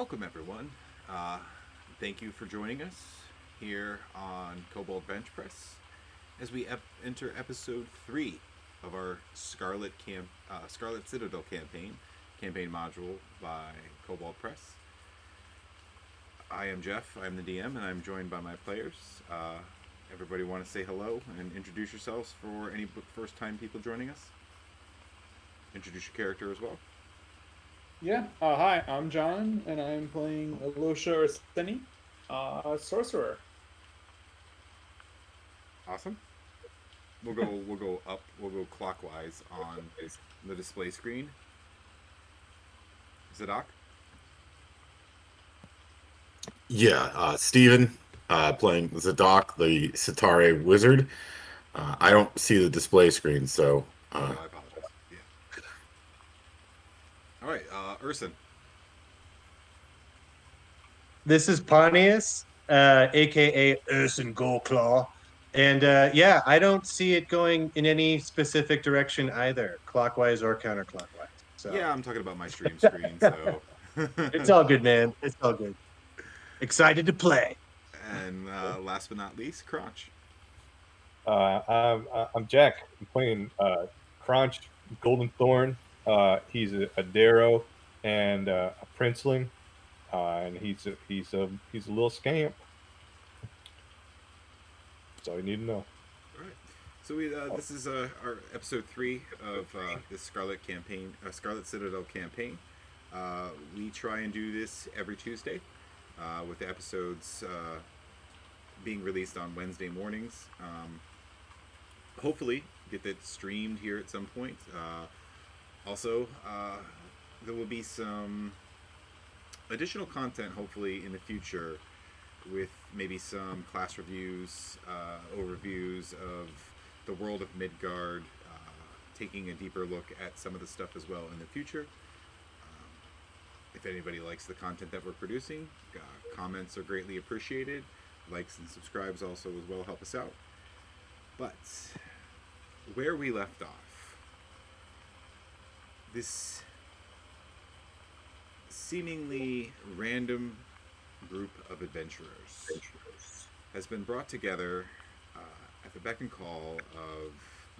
Welcome, everyone. Uh, Thank you for joining us here on Cobalt Bench Press as we enter episode 3 of our Scarlet Citadel campaign module by Cobalt Press. I am Jeff. I'm the DM, and I'm joined by my players. Everybody, want to say hello and introduce yourselves for any first-time people joining us? Introduce your character as well. Yeah. Hi, I'm John, and I'm playing Alosha Orsini, sorcerer. Awesome. We'll go up. We'll go clockwise on the display screen. Zadok. Yeah, Steven, playing Zadok, the Sitare wizard. I don't see the display screen, so Oh, I apologize. Yeah. All right. Urson. This is Pontius, aka Urson Goldclaw. And yeah, I don't see it going in any specific direction either, clockwise or counterclockwise. So Yeah, I'm talking about my stream screen. So. it's all good, man. It's all good. Excited to play. And last but not least, Crotch. I'm Jack. I'm playing Crunch, Golden Thorn. He's a Darrow and a Princeling, and he's a little scamp. That's all you need to know. All right. So this is our episode 3 of this Scarlet Citadel campaign. We try and do this every Tuesday, with the episodes being released on Wednesday mornings. Hopefully, get that streamed here at some point. Also, there will be some additional content, hopefully, in the future with maybe some class reviews, overviews of the world of Midgard, taking a deeper look at some of the stuff as well in the future. If anybody likes the content that we're producing, comments are greatly appreciated. Likes and subscribes also as well help us out. But where we left off, this seemingly random group of adventurers has been brought together at the beck and call of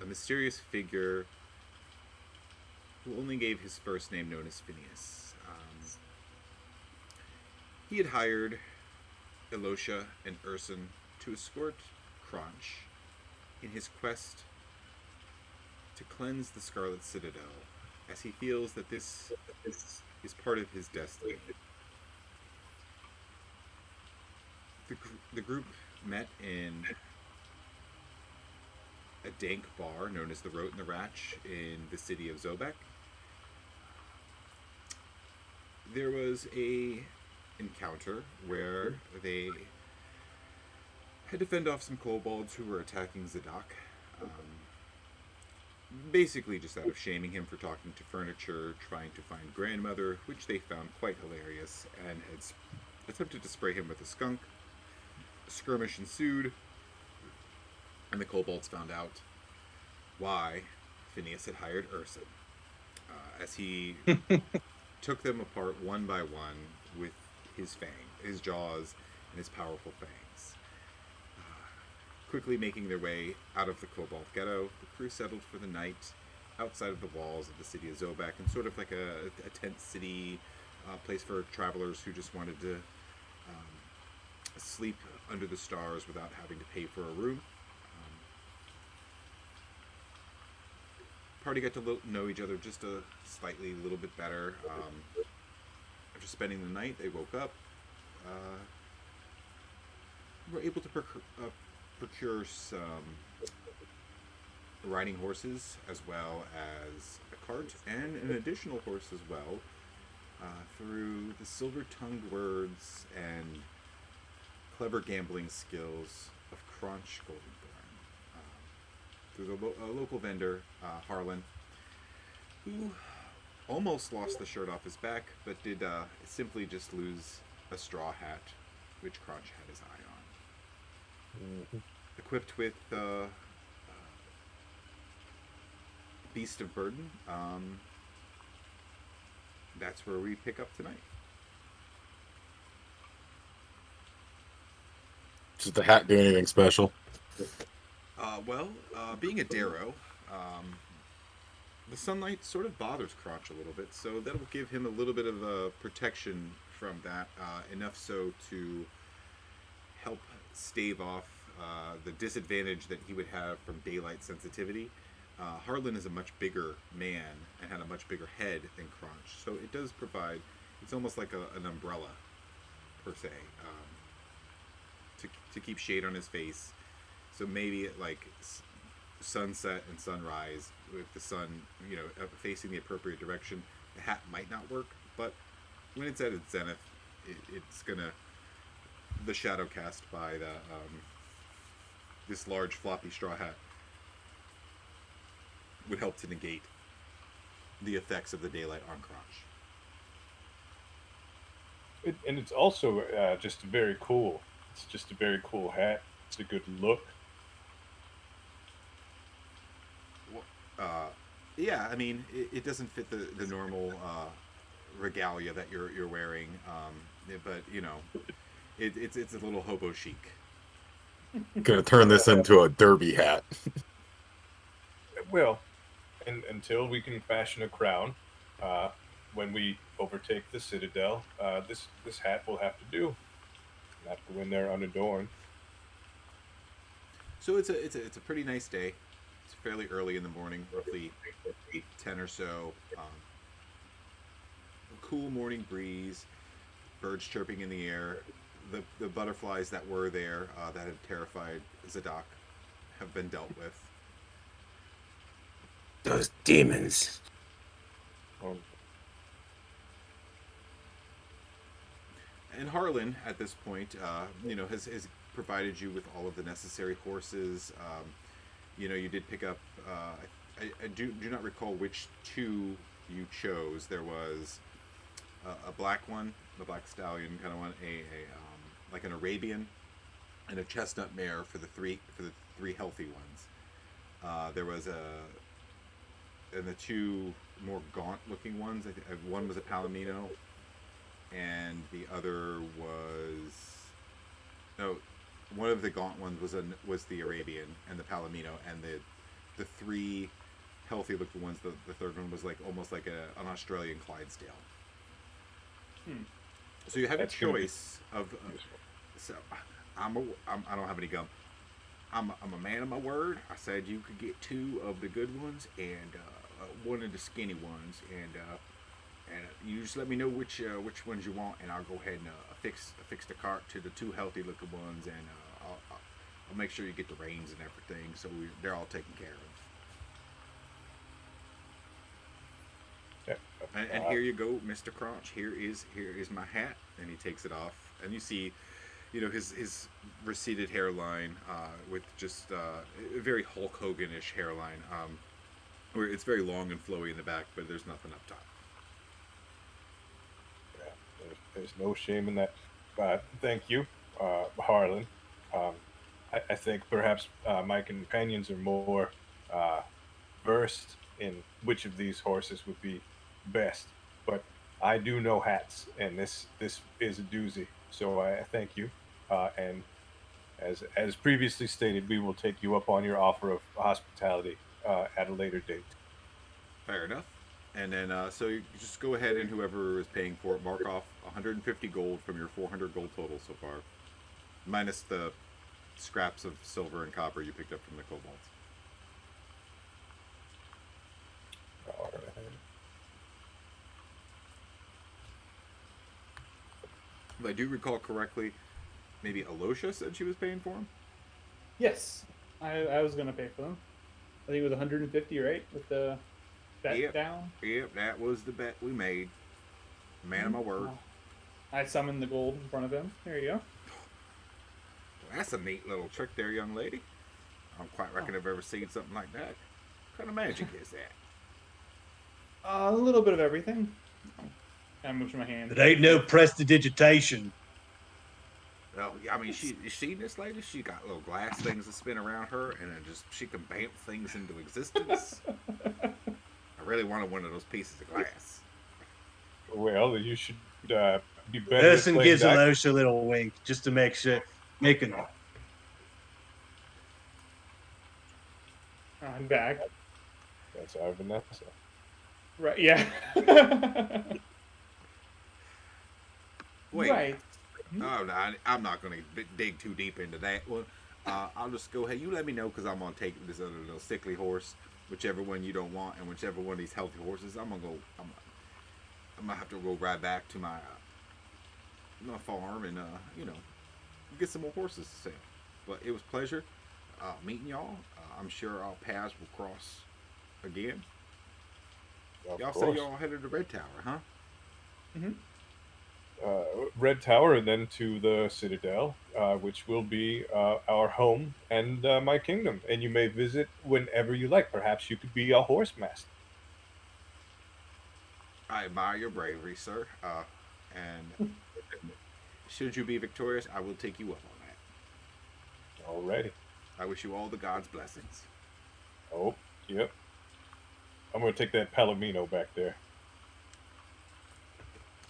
a mysterious figure who only gave his first name known as Phineas. He had hired Elosha and Urson to escort Crunch in his quest to cleanse the Scarlet Citadel, as he feels that this is part of his destiny. The group met in a dank bar known as the Rote and the Ratch in the city of Zobek. There was a encounter where they had to fend off some kobolds who were attacking Zadok. Basically just out of shaming him for talking to furniture, trying to find grandmother, which they found quite hilarious, and had attempted to spray him with a skunk. A skirmish ensued, and the kobolds found out why Phineas had hired Urson, as he took them apart one by one with his jaws, and his powerful fangs. Quickly making their way out of the Cobalt Ghetto, the crew settled for the night outside of the walls of the city of Zobek, in sort of like a tent city place for travelers who just wanted to sleep under the stars without having to pay for a room. Party got to know each other just a little bit better. After spending the night, they woke up. Were able to procure some riding horses, as well as a cart and an additional horse as well, through the silver-tongued words and clever gambling skills of Crunch Goldenthorn, through the local vendor, Harlan, who almost lost the shirt off his back, but did simply just lose a straw hat, which Crunch had his eye on. Mm-hmm. Equipped with Beast of Burden, that's where we pick up tonight. Does the hat do anything special? Being a Darrow, the sunlight sort of bothers Crotch a little bit, so that'll give him a little bit of protection from that, enough so to help stave off the disadvantage that he would have from daylight sensitivity. Harlan is a much bigger man and had a much bigger head than Crunch, so it does provide. It's almost like an umbrella, per se, to keep shade on his face. So maybe at like sunset and sunrise, with the sun, facing the appropriate direction, the hat might not work. But when it's at its zenith, it's gonna the shadow cast by this large floppy straw hat would help to negate the effects of the daylight on Crotch. And it's also just very cool. It's just a very cool hat. It's a good look. Yeah, I mean, it doesn't fit the normal regalia that you're wearing, but it's a little hobo chic. Gonna turn this into a derby hat. Well, and until we can fashion a crown, when we overtake the Citadel, this hat will have to do. Not go in there unadorned. So it's a pretty nice day. It's fairly early in the morning, roughly 8:10 or so. A cool morning breeze, birds chirping in the air. The butterflies that were there that had terrified Zadok have been dealt with. Those demons. Um, And Harlan, at this point, has provided you with all of the necessary horses. You did pick up. I do not recall which two you chose. There was a black one, the black stallion kind of one, like an Arabian, and a chestnut mare for the three healthy ones. There was and the two more gaunt looking ones. I think one was a Palomino, and the other was one of the gaunt ones was the Arabian, and the Palomino, and the three healthy looking ones. The third one was like almost like an Australian Clydesdale. So you have That's a gonna be- choice of. So I don't have any gum. I'm a man of my word. I said you could get two of the good ones and one of the skinny ones, and you just let me know which ones you want, and I'll go ahead and affix the cart to the two healthy looking ones, and I'll make sure you get the reins and everything, so they're all taken care of. yeah, And here you go, Mr. Crunch. Here is my hat, and he takes it off, and you see, his receded hairline with just a very Hulk Hogan-ish hairline, where it's very long and flowy in the back, but there's nothing up top. Yeah, there's no shame in that. Thank you, Harlan. I think perhaps my companions are more versed in which of these horses would be best, but I do know hats, and this is a doozy. So I thank you, and as previously stated, we will take you up on your offer of hospitality at a later date. Fair enough. And then, so you just go ahead, and whoever is paying for it, mark off 150 gold from your 400 gold total so far, minus the scraps of silver and copper you picked up from the kobolds. All right. If I do recall correctly, maybe Alosha said she was paying for them? Yes, I was gonna pay for them. I think it was 150, right, with the bet Yep. down. Yep, that was the bet we made. Man of my word. Oh. I summoned the gold in front of him. There you go. Well, that's a neat little trick there, young lady. I don't quite reckon I've ever seen something like that. What kind of magic is that? A little bit of everything. I moved my hand. It ain't no prestidigitation. Well, I mean, you seen this lady? She got little glass things that spin around her, and then she can bamf things into existence. I really wanted one of those pieces of glass. Well, you should be better. Urson at gives playing Alosha a little wink just to make sure, make a I'm back. That's our Vanessa. Right. Yeah. Wait. Right. Oh, no, I'm not going to dig too deep into that one. I'll just go ahead. You let me know because I'm going to take this other little sickly horse, whichever one you don't want, and whichever one of these healthy horses, I'm going to go. I'm going to have to go right back to my farm and, get some more horses to sell. But it was a pleasure meeting y'all. I'm sure our paths will cross again. Of Y'all course. say y'all headed to Red Tower, huh? Mm-hmm. Red Tower and then to the Citadel, which will be our home and my kingdom. And you may visit whenever you like. Perhaps you could be a horse master. I admire your bravery, sir. And should you be victorious, I will take you up on that. Alrighty. I wish you all the gods' blessings. Oh, yep. I'm going to take that Palomino back there.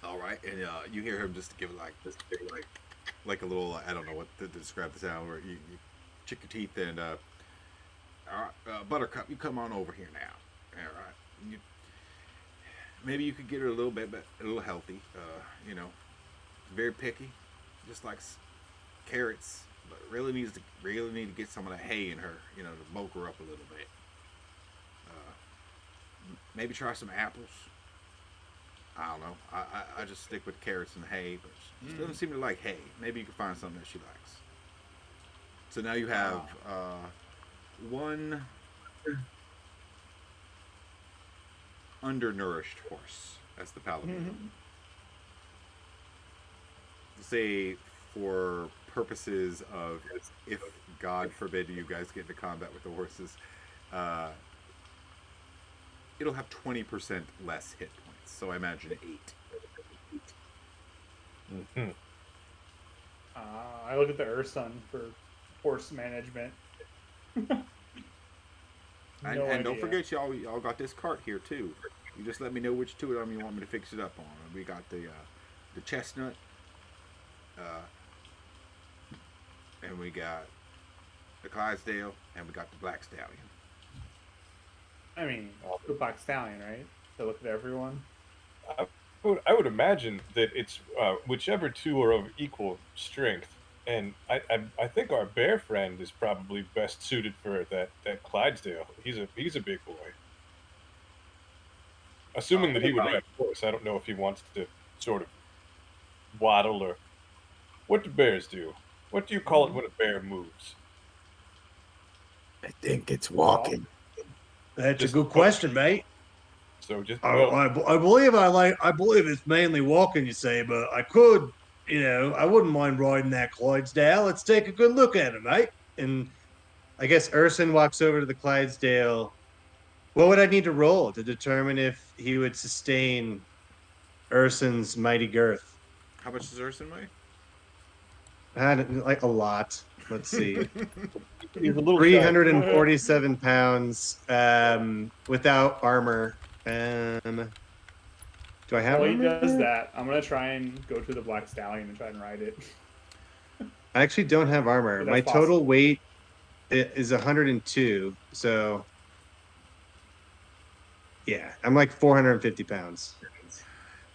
All right, and you hear him just give it like a little I don't know what to describe the sound where you chick your teeth and all right, Buttercup, you come on over here now. All right, maybe you could get her a little healthy. Very picky, just like carrots, but really need to get some of that hay in her, to bulk her up a little bit. Maybe try some apples. I don't know. I just stick with carrots and hay, but she doesn't seem to like hay. Maybe you can find something that she likes. So now you have one undernourished horse. That's the Palomino. Say for purposes of if God forbid you guys get into combat with the horses, it'll have 20% less hit points. So I imagine 8. Mm-hmm. I look at the Ursun for horse management. And don't forget, y'all got this cart here too. You just let me know which two of them you want me to fix it up on. We got the chestnut, and we got the Clydesdale, and we got the Black Stallion. I mean, the Black Stallion, right? To look at everyone. I would imagine that it's whichever two are of equal strength, and I think our bear friend is probably best suited for that Clydesdale. He's a big boy. Assuming that he would ride a horse, I don't know if he wants to sort of waddle or what do bears do? What do you call it when a bear moves? I think it's walking. That's a good question, mate. So just I believe it's mainly walking, you say, but I wouldn't mind riding that Clydesdale. Let's take a good look at it, mate. And I guess Urson walks over to the Clydesdale. What would I need to roll to determine if he would sustain Urson's mighty girth? How much does Urson weigh? Like a lot. Let's see. he's a little 347 pounds without armor. Do I have While he armor? does that, I'm gonna try and go to the Black Stallion and try and ride it. I actually don't have armor. But My that's total possible. weight is 102. So yeah, I'm like 450 pounds.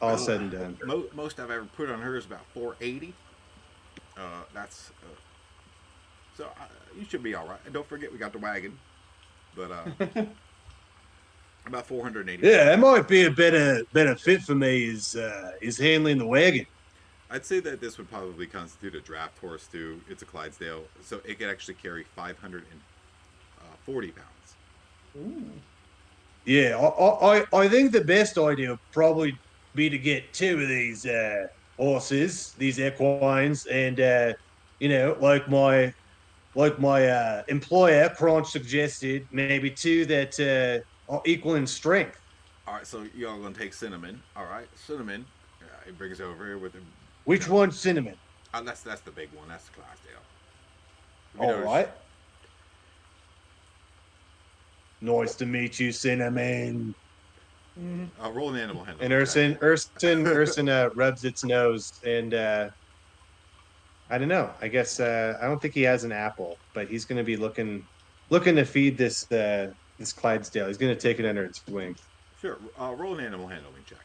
All said and done. Most I've ever put on her is about 480. That's so you should be all right. And don't forget we got the wagon, but about 480. Yeah, that might be a better fit for me is handling the wagon. I'd say that this would probably constitute a draft horse too. It's a Clydesdale, so it could actually carry 540 pounds. Ooh. Yeah, I think the best idea would probably be to get 2 of these horses, these equines, and like my employer Crunch suggested, maybe 2 that are equal in strength. All right, so y'all gonna take Cinnamon. All right, Cinnamon. He brings over here with him. Which one's Cinnamon? That's the big one. That's the Clydesdale. All right. Nice to meet you, Cinnamon. Roll an animal handling. And Urson rubs its nose, and I don't know. I guess I don't think he has an apple, but he's going to be looking looking to feed this Clydesdale. He's gonna take it under its wing. Sure. Roll an animal handling check.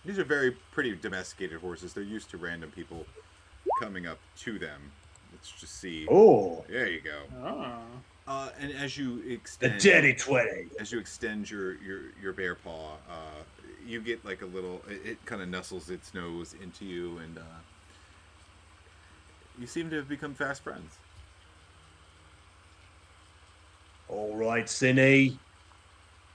These are very pretty domesticated horses. They're used to random people coming up to them. Let's just see. Oh, There you go. And as you the extend, Jetty 20. as you extend your bear paw, you get like a little. It kind of nuzzles its nose into you, and you seem to have become fast friends. All right, Cinny.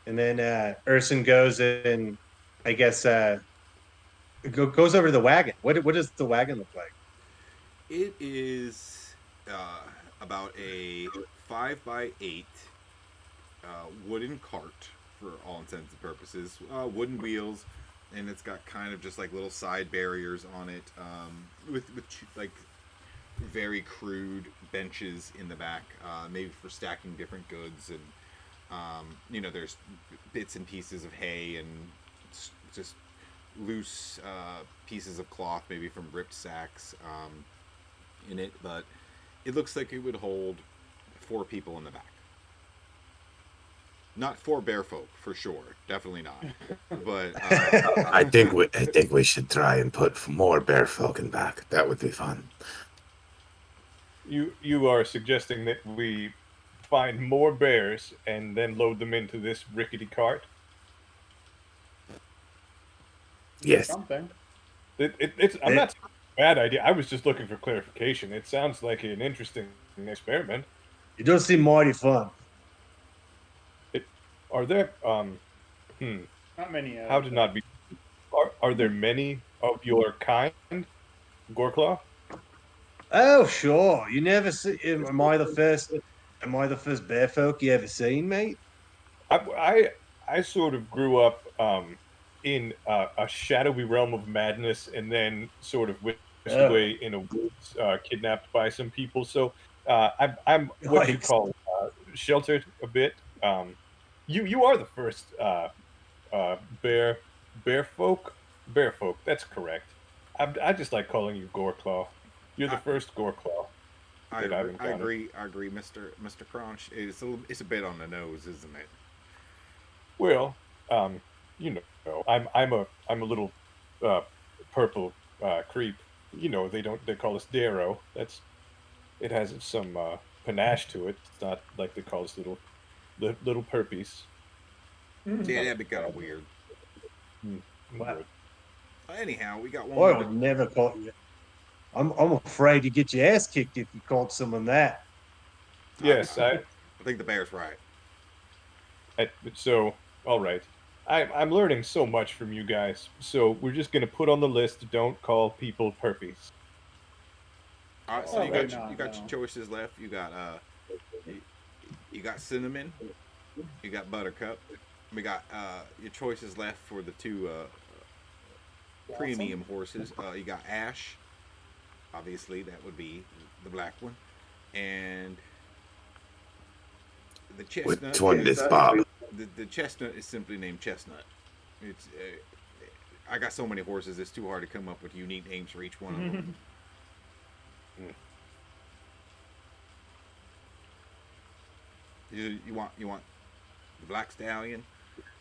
And then Urson goes and I guess goes over to the wagon. What does the wagon look like? It is about a 5x8 wooden cart for all intents and purposes. Wooden wheels, and it's got kind of just like little side barriers on it, with like very crude benches in the back, maybe for stacking different goods, and there's bits and pieces of hay and just loose pieces of cloth, maybe from ripped sacks, in it, but it looks like it would hold 4 people in the back. Not 4 bear folk, for sure. Definitely not. But I think we should try and put more bear folk in back. That would be fun. You are suggesting that we find more bears and then load them into this rickety cart? Yes. Something. I'm not saying it's a bad idea. I was just looking for clarification. It sounds like an interesting experiment. It does seem mighty fun. Are there Not many. how to not be? Are there many of your kind, Goreclaw? Oh, sure. You never see. Am I the first? Am I the first bear folk you ever seen, mate? I sort of grew up in a shadowy realm of madness, and then sort of whisked Oh. away in a woods, kidnapped by some people. So I'm what you Right. call sheltered a bit. You are the first bear folk. Bear folk. That's correct. I just like calling you Goreclaw. You're the first Goreclaw. I that I've agree, I encountered. agree, Mr. Crunch. It's a bit on the nose, isn't it? Well, you know, I'm a little purple creep. They call us Darrow. It has some panache to it. It's not like they call us little perpies. Yeah, that'd be kind of weird. Wow. Anyhow, we got I one more. would never call you. I'm afraid you get your ass kicked if you called someone that. Yes, I think the bear's right. So all right. I'm learning so much from you guys. So we're just gonna put on the list. Don't call people perpies. All right, so Probably you not, got no. your choices left. You got cinnamon. You got buttercup. We got your choices left for the 2 premium horses. You got Ash. Obviously, that would be the black one, and the chestnut. Which one is Bob? The chestnut is simply named Chestnut. It's I got so many horses. It's too hard to come up with unique names for each one of them. You want the black stallion,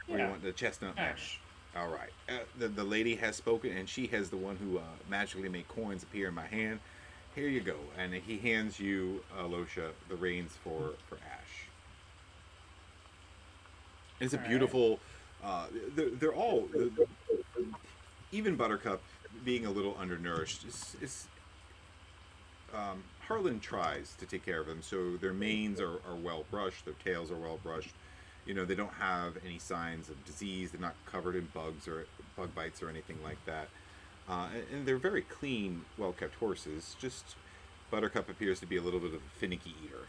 or you Yeah. want the chestnut man? Ash. All right. The lady has spoken, and she has the one who magically made coins appear in my hand. Here you go, and he hands you, Losha, the reins for Ash. It's a All right. beautiful. They're all even Buttercup being a little undernourished. Harlan tries to take care of them, so their manes are well brushed, their tails are well brushed. They don't have any signs of disease. They're not covered in bugs or bug bites or anything like that. And they're very clean, well-kept horses. Just Buttercup appears to be a little bit of a finicky eater.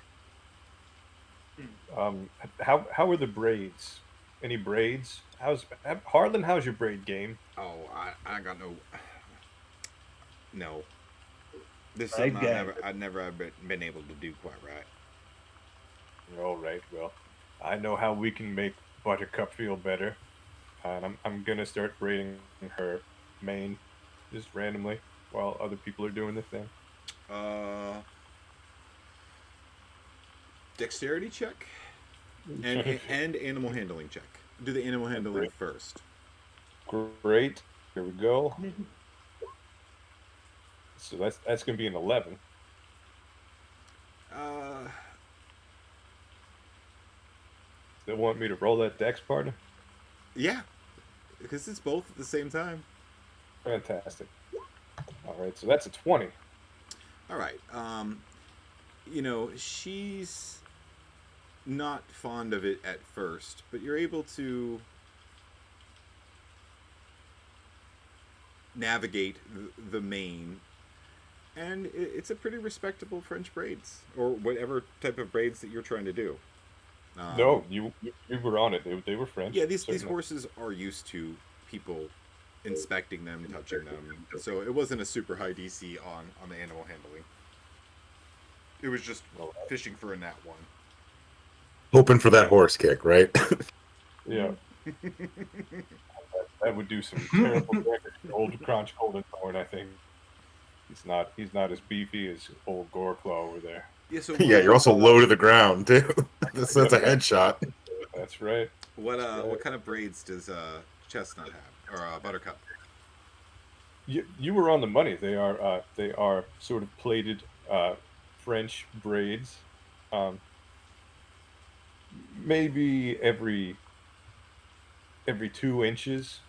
How are the braids? Any braids? Harlan? How's your braid game? Oh, I got no. This is Right, something gang. I've never been able to do quite right. All right. Well, I know how we can make Buttercup feel better, and I'm gonna start braiding her mane just randomly while other people are doing the thing. Dexterity check and animal handling check. Do the animal handling first. Great. Here we go. So that's going to be an 11. They want me to roll that dex, partner? Yeah, because it's both at the same time. Fantastic. All right, so that's a 20. All right. She's not fond of it at first, but you're able to navigate the mane, and it's a pretty respectable French braids, or whatever type of braids that you're trying to do. No, you were on it. They were French. Yeah, these certainly. horses are used to people inspecting them, touching them, so it wasn't a super high DC on the animal handling. It was just fishing for a nat 1. Hoping for that horse kick, right? Yeah. That would do some terrible damage to old Crunch Golden Thorn, I think. He's not as beefy as old Goreclaw over there. Yeah, so Yeah, you're also low to the ground too. that's a headshot. That's right. What kind of braids does Chestnut have, or Buttercup? You were on the money. They are sort of plated French braids. Maybe every 2 inches.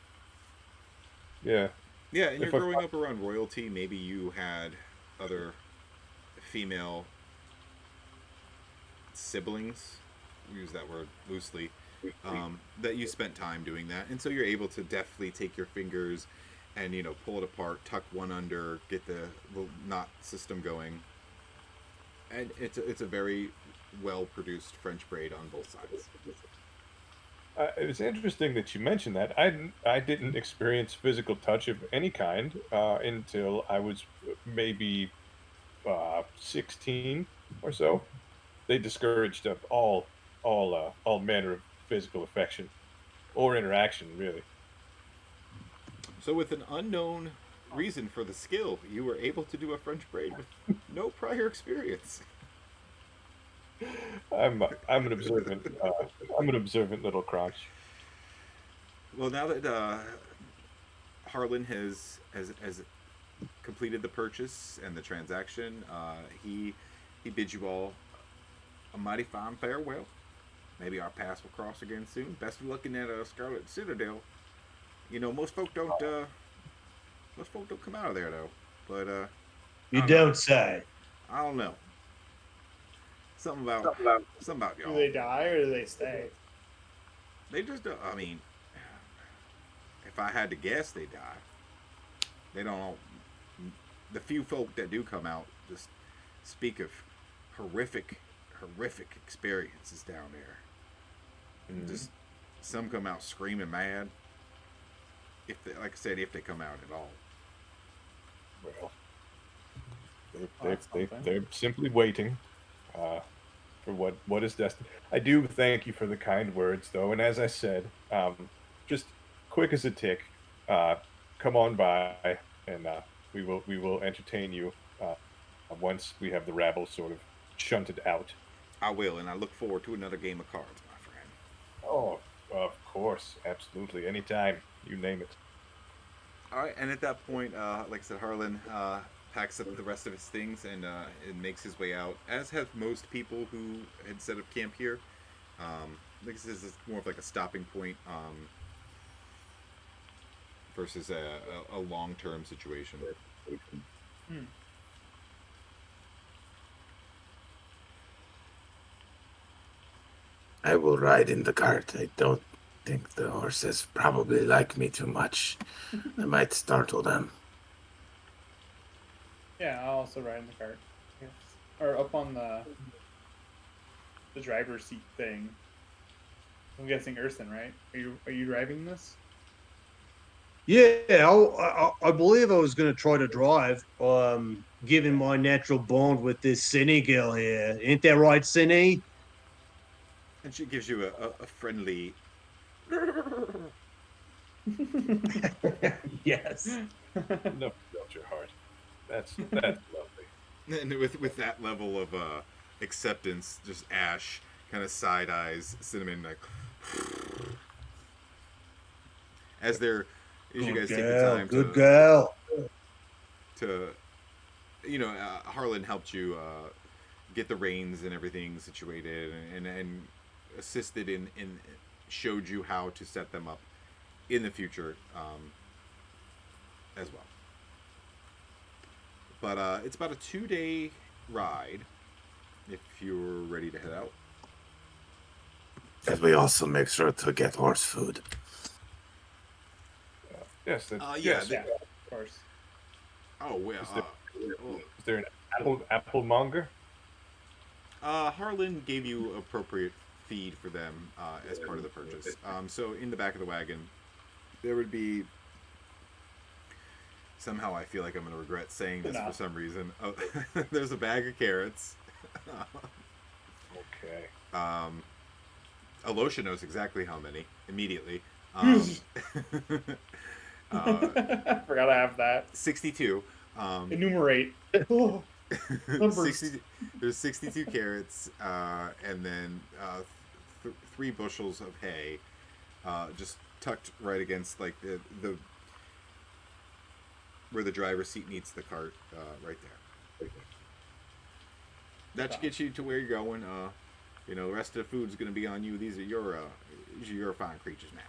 Yeah. Yeah, and you're If I- growing up around royalty. Maybe you had other female siblings. We use that word loosely. That you spent time doing that, and so you're able to deftly take your fingers and pull it apart, tuck one under, get the little knot system going, and it's a very well produced French braid on both sides. It was interesting that you mentioned that. I didn't experience physical touch of any kind until I was maybe 16 or so. They discouraged of all manner of physical affection or interaction, really. So with an unknown reason for the skill, you were able to do a French braid with no prior experience. I'm an observant little crotch. Well, now that Harlan has completed the purchase and the transaction, he bids you all a mighty fine farewell. Maybe our paths will cross again soon. Best of luck in that Scarlet Citadel. Most folk don't come out of there though. But You don't say. I don't know. Something about y'all. Do they die or do they stay? They just don't. I mean, if I had to guess, they die. They don't all. The few folk that do come out just speak of horrific experiences down there. And just some come out screaming mad. If they, like I said, if they come out at all. Well, they're simply waiting for what is destined. I do thank you for the kind words, though, and as I said, just quick as a tick, come on by, and we will entertain you once we have the rabble sort of shunted out. I will, and I look forward to another game of cards, my friend. Oh, of course, absolutely, anytime, you name it. All right, and at that point, like I said, Harlan packs up the rest of his things and makes his way out, as have most people who had set up camp here. Like I said, this is more of like a stopping point versus a long-term situation. I will ride in the cart. I don't think the horses probably like me too much. I might startle them. Yeah, I'll also ride in the cart. Yes. Or up on the driver's seat thing. I'm guessing Urson, right? Are you driving this? Yeah, I believe I was going to try to drive, given my natural bond with this Cine girl here. Ain't that right, Cine? And she gives you a friendly... Yes. No, built your heart. That's lovely. And with that level of acceptance, just Ash kind of side eyes Cinnamon like as you guys take the time good girl. to Harlan helped you get the reins and everything situated and assisted in showed you how to set them up in the future as well. But it's about a 2-day ride if you're ready to head out. And we also make sure to get horse food. Yes. That, Yeah, yes. Yeah, of course. Oh well. Is there an apple monger? Harlan gave you appropriate feed for them as part of the purchase. So in the back of the wagon, there would be. Somehow I feel like I'm going to regret saying this for some reason. Oh, there's a bag of carrots. Okay. Alosha knows exactly how many immediately. Forgot to have that. 62. Enumerate. Oh, numbers. 60, there's 62 carrots, and then 3 bushels of hay, just tucked right against like the where the driver's seat meets the cart, right there. That should get you to where you're going. The rest of the food's going to be on you. These are your fine creatures now.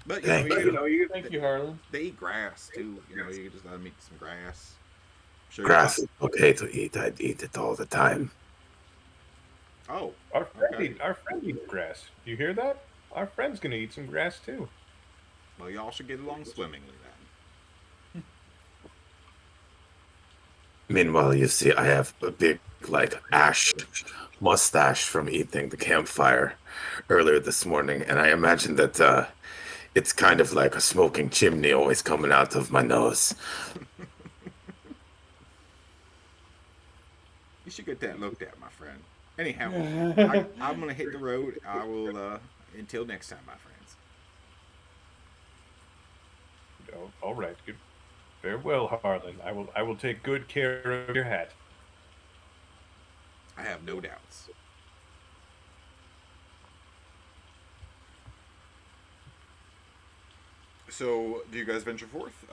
But Thank you. Thank you, Harlan. They eat grass too. You can just let them eat some grass. Sure. Grass is okay to eat. I'd eat it all the time. Oh, Our friend, okay. our friend eats grass. You hear that? Our friend's gonna eat some grass too. Well, y'all should get along swimmingly then. Meanwhile, you see, I have a big, ash mustache from eating the campfire earlier this morning, and I imagine that it's kind of like a smoking chimney always coming out of my nose. You should get that looked at, my friend. Anyhow, I'm gonna hit the road. I will. Until next time, my friends. Oh, all right. Good. Farewell, Harlan. I will take good care of your hat. I have no doubts. So, do you guys venture forth?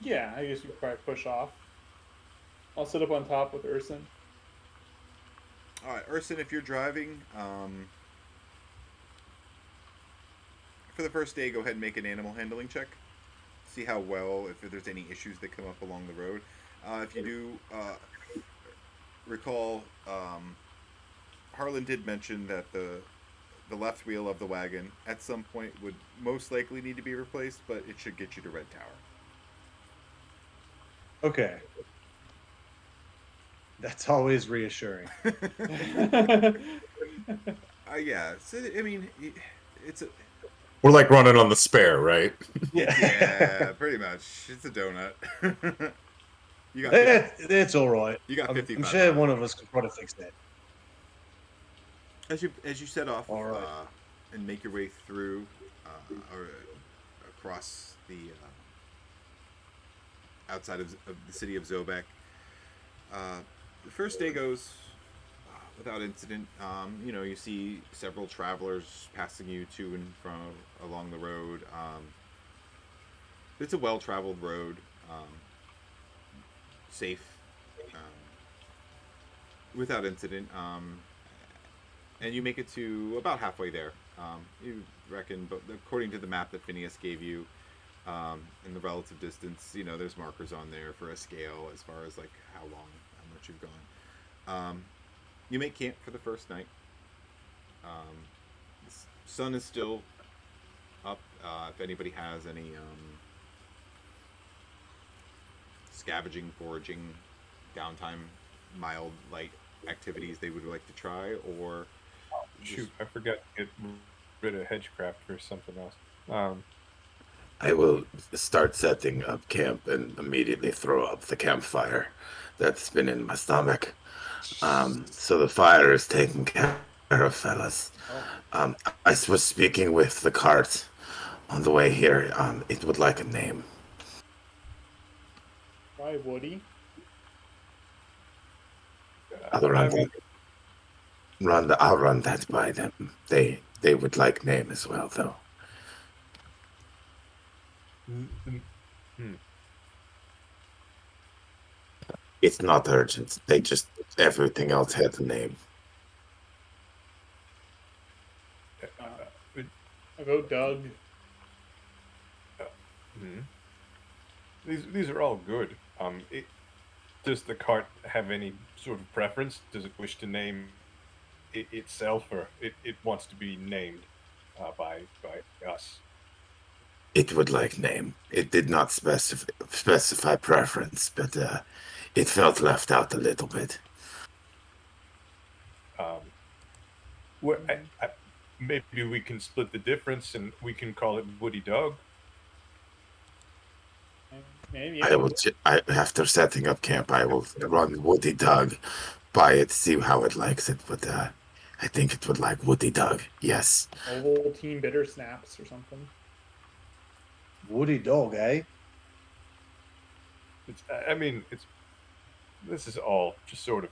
Yeah, I guess we could probably push off. I'll sit up on top with Urson. All right, Urson, if you're driving, for the first day, go ahead and make an animal handling check. See how well, if there's any issues that come up along the road. If you do recall, Harlan did mention that the left wheel of the wagon at some point would most likely need to be replaced, but it should get you to Red Tower. Okay. That's always reassuring. Yeah, so, I mean, it's a... We're like running on the spare, right? Yeah, pretty much. It's a donut. You got It's all right. You got I'm 55 sure miles. one of us could probably fix that. As you set off All right. and make your way through or across the outside of the city of Zobek, the first day goes without incident. You see several travelers passing you to and from along the road. It's a well-traveled road, safe, without incident. And you make it to about halfway there. You reckon, but according to the map that Phineas gave you, in the relative distance, there's markers on there for a scale as far as like how much you've gone. You make camp for the first night. The sun is still up. If anybody has any scavenging, foraging, downtime, mild, light activities they would like to try, or Shoot, I forgot to get rid of hedgecraft for something else. I will start setting up camp and immediately throw up the campfire that's been in my stomach. So the fire is taken care of, fellas. I was speaking with the cart on the way here. It would like a name. Why Woody? I'll run I mean, I'll run that by them. They would like name as well, though. hmm. It's not urgent. They just everything else had a name. I vote Doug. Hmm. These are all good. Does the cart have any sort of preference? Does it wish to name itself, or it wants to be named by us? It would like name. It did not specify preference, but it felt left out a little bit. Um, well, maybe we can split the difference, and we can call it Woody Dog. Maybe. I will. After setting up camp, I will run Woody Dog by it, see how it likes it. But I think it would like Woody Dog. Yes. Ovaltine bitter snaps or something. Woody dog, eh? I mean, this is all just sort of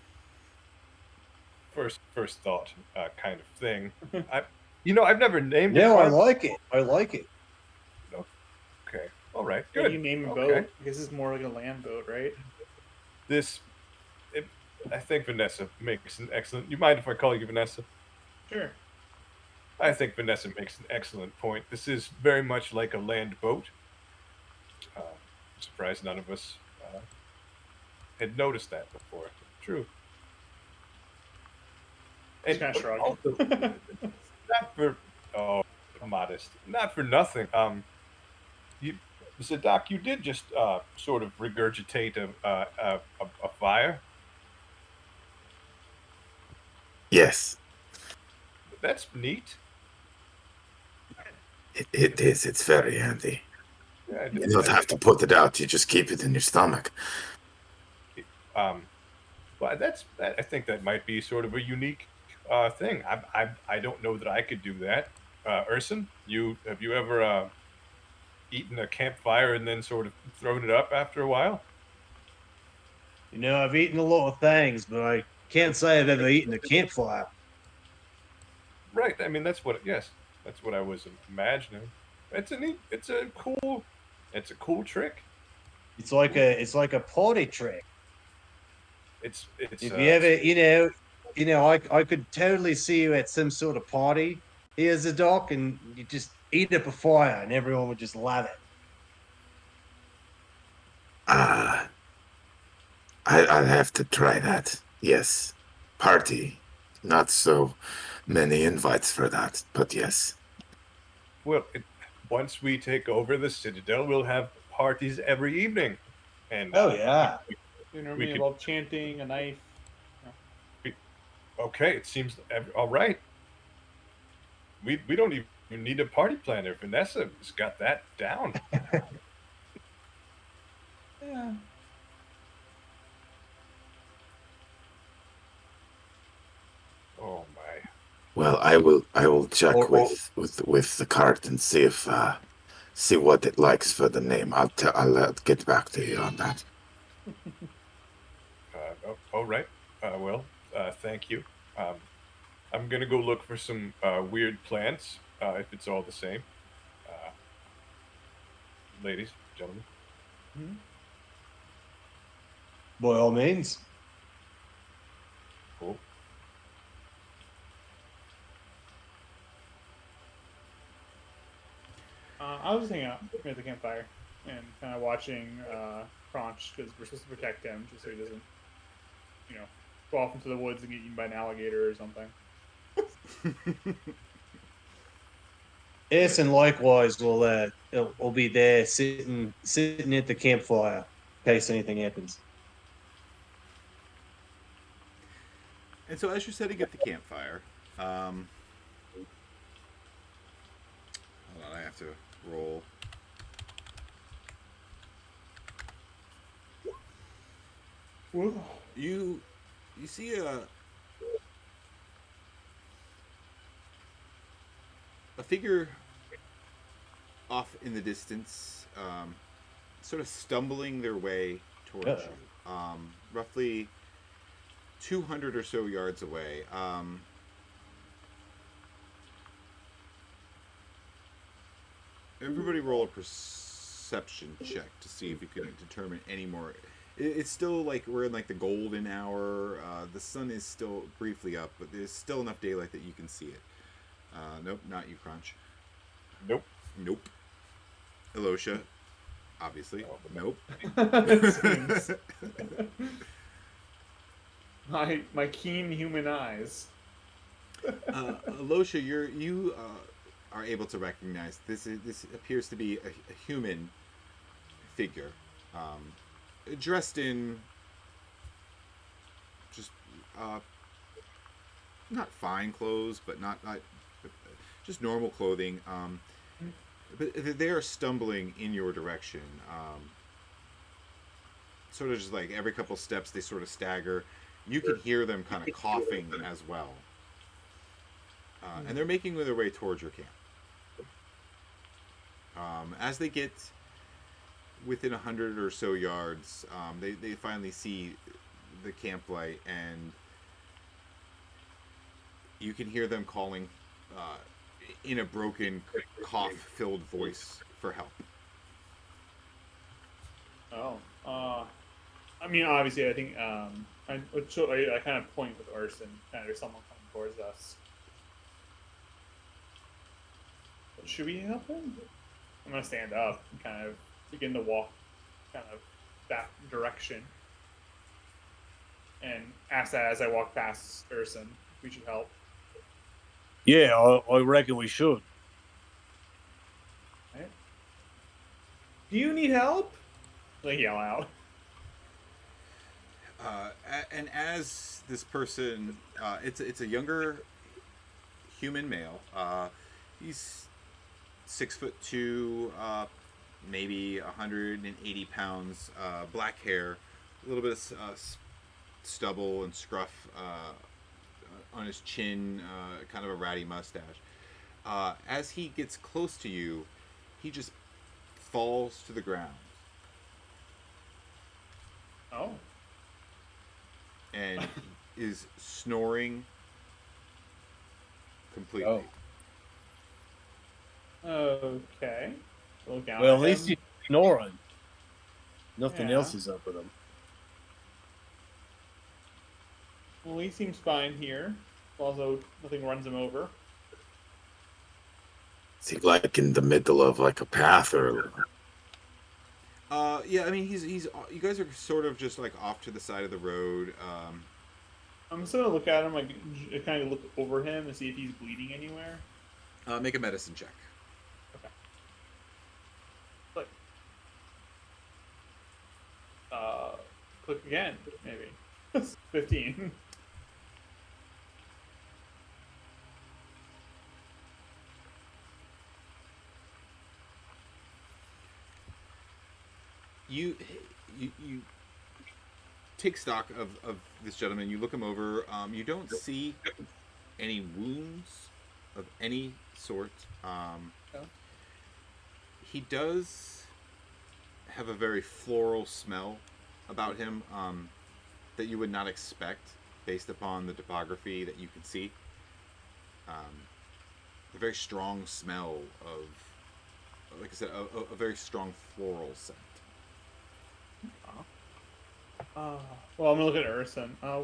first thought kind of thing. I've never named a No, I cart. like it. I like it. Okay, all right, Yeah, good. you name a Okay. boat. I guess it's more like a land boat, right? I think Vanessa makes an excellent. You mind if I call you Vanessa? Sure. I think Vanessa makes an excellent point. This is very much like a land boat. I'm surprised none of us had noticed that before. True. Just kind of shrug. also, not for modest, not for nothing. You, so Doc, you did just sort of regurgitate a fire. Yes. That's neat. It is. It's very handy. Yeah, You don't have to put it out. You just keep it in your stomach. But I think that might be sort of a unique thing. I don't know that I could do that. Urson, have you ever eaten a campfire and then sort of thrown it up after a while? You know, I've eaten a lot of things, but I can't say I've ever eaten a campfire. Right. I mean, yes, that's what I was imagining. It's a cool trick. It's like a party trick. It's If you ever, I could totally see you at some sort of party. Here's a doc, and you just eat up a fire, and everyone would just love it. Ah, I'll have to try that. Yes. Party. Not so many invites for that, but yes. well. Once we take over the Citadel, we'll have parties every evening, and Oh yeah. You know We me could- about chanting, a knife. okay, it seems all right. We don't even need a party planner. Vanessa's got that down. Yeah. Oh my. Well, I will check Or- with the cart and see if see what it likes for the name. I'll get back to you on that. All right. Thank you. Um, I'm gonna go look for some weird plants. If it's all the same. Uh, Ladies, gentlemen. By all means. Cool. I was just hanging out near the campfire and kind of watching Crunch because we're supposed to protect him just so he doesn't, go off into the woods and get eaten by an alligator or something. Yes, and likewise, we'll be there sitting at the campfire in case anything happens. And so, as you're setting up the campfire, hold on, I have to roll. You see a figure off in the distance, sort of stumbling their way towards Uh-oh. you. Roughly 200 or so yards away. Everybody roll a perception check to see if you can determine any more. It's still like we're in like the golden hour. The sun is still briefly up, but there's still enough daylight that you can see it. Nope, not you, Crunch. Nope. Nope. Elosha, obviously. Oh, Nope. Seems- my keen human eyes. Elosha, you are able to recognize this appears to be a human figure, dressed in just not fine clothes, but not just normal clothing. But they are stumbling in your direction. Sort of just like every couple steps, they sort of stagger. You can hear them kind of coughing as well. And they're making their way towards your camp. As they get within 100 or so yards, they finally see the camp light, and you can hear them calling in a broken, cough-filled voice for help. Oh, I mean, obviously, I think I kind of point with Urson, kind of there's someone coming towards us. Should we help him? I'm gonna stand up and kind of begin to walk, kind of that direction, and ask that as I walk past Urson if we should help. Yeah, I reckon we should. Right? Do you need help? Like yell out. And as this person, it's a younger human male. He's 6'2", maybe 180 pounds. Black hair, a little bit of stubble and scruff on his chin, kind of a ratty mustache. As he gets close to you, he just falls to the ground. Oh. And is snoring completely. Oh. Okay. Look down Well, at at least him. he's snoring. Nothing Yeah. else is up with him. Well, he seems fine here. Although nothing runs him over. Is he like in the middle of like a path or? Yeah, I mean, he's you guys are sort of just like off to the side of the road. I'm just gonna look at him, like kind of look over him and see if he's bleeding anywhere. Make a medicine check. Click. Click again, maybe. 15. You take stock of this gentleman. You look him over. You don't see any wounds of any sort. Okay. He does have a very floral smell about him that you would not expect based upon the topography that you can see. A very strong smell of, like I said, a very strong floral scent. Well, I'm gonna look at Urson. I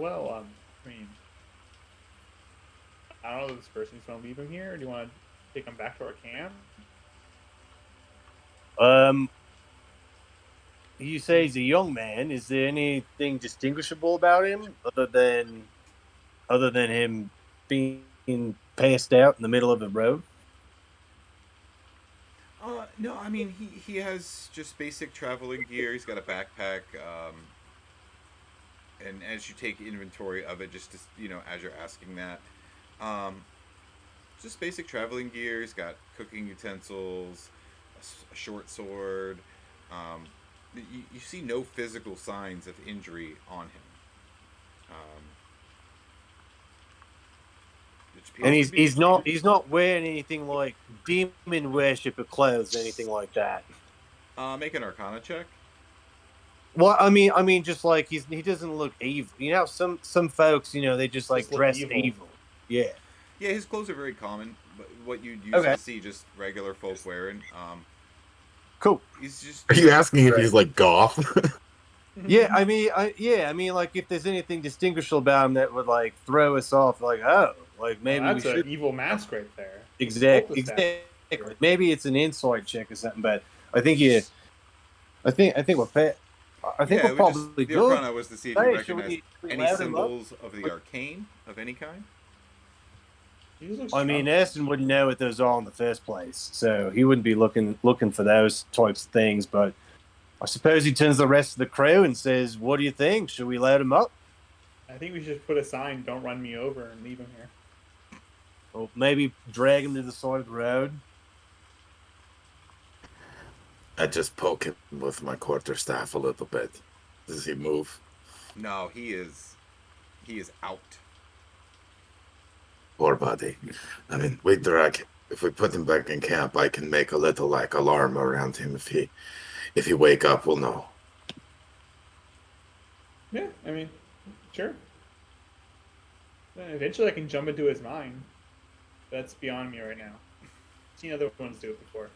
mean, I don't know if this person's gonna leave him here. Or do you want to take him back to our camp? You say he's a young man. Is there anything distinguishable about him other than him being passed out in the middle of the road? No, I mean he has just basic traveling gear. He's got a backpack, and as you take inventory of it, just as you're asking that, just basic traveling gear. He's got cooking utensils, a short sword. You see no physical signs of injury on him. And he's not wearing anything like demon worshipper clothes, anything like that. Make an Arcana check. Well, I mean, just like he doesn't look evil. You know, some folks, you know, they just like Just look dress evil. evil. Yeah. Yeah, his clothes are very common, but what you'd Okay. usually see just regular folk wearing. Cool. He's just Are you asking if he's like goth? Yeah, I mean, like if there's anything distinguishable about him that would like throw us off, like like Well, maybe we that's an should evil mask right there. exactly. Statue. Maybe it's an insight check or something, but I think I think we're I think yeah, we're it would just probably the good. arcana was to see if you Hey, should recognize we any loud him up? symbols of the arcane of any kind. He looks I mean, drunk. Aston wouldn't know what those are in the first place, so he wouldn't be looking for those types of things. But I suppose he turns to the rest of the crew and says, "What do you think? Should we load him up, I think we should put a sign, "Don't run me over," and leave him here. or maybe drag him to the side of the road?" I just poke him with my quarterstaff a little bit. Does he move? No, he is out. Poor buddy. I mean, if we put him back in camp, I can make a little like alarm around him. If he wake up, we'll know. Yeah, I mean, sure. Eventually, I can jump into his mind. That's beyond me right now. I've seen other ones do it before.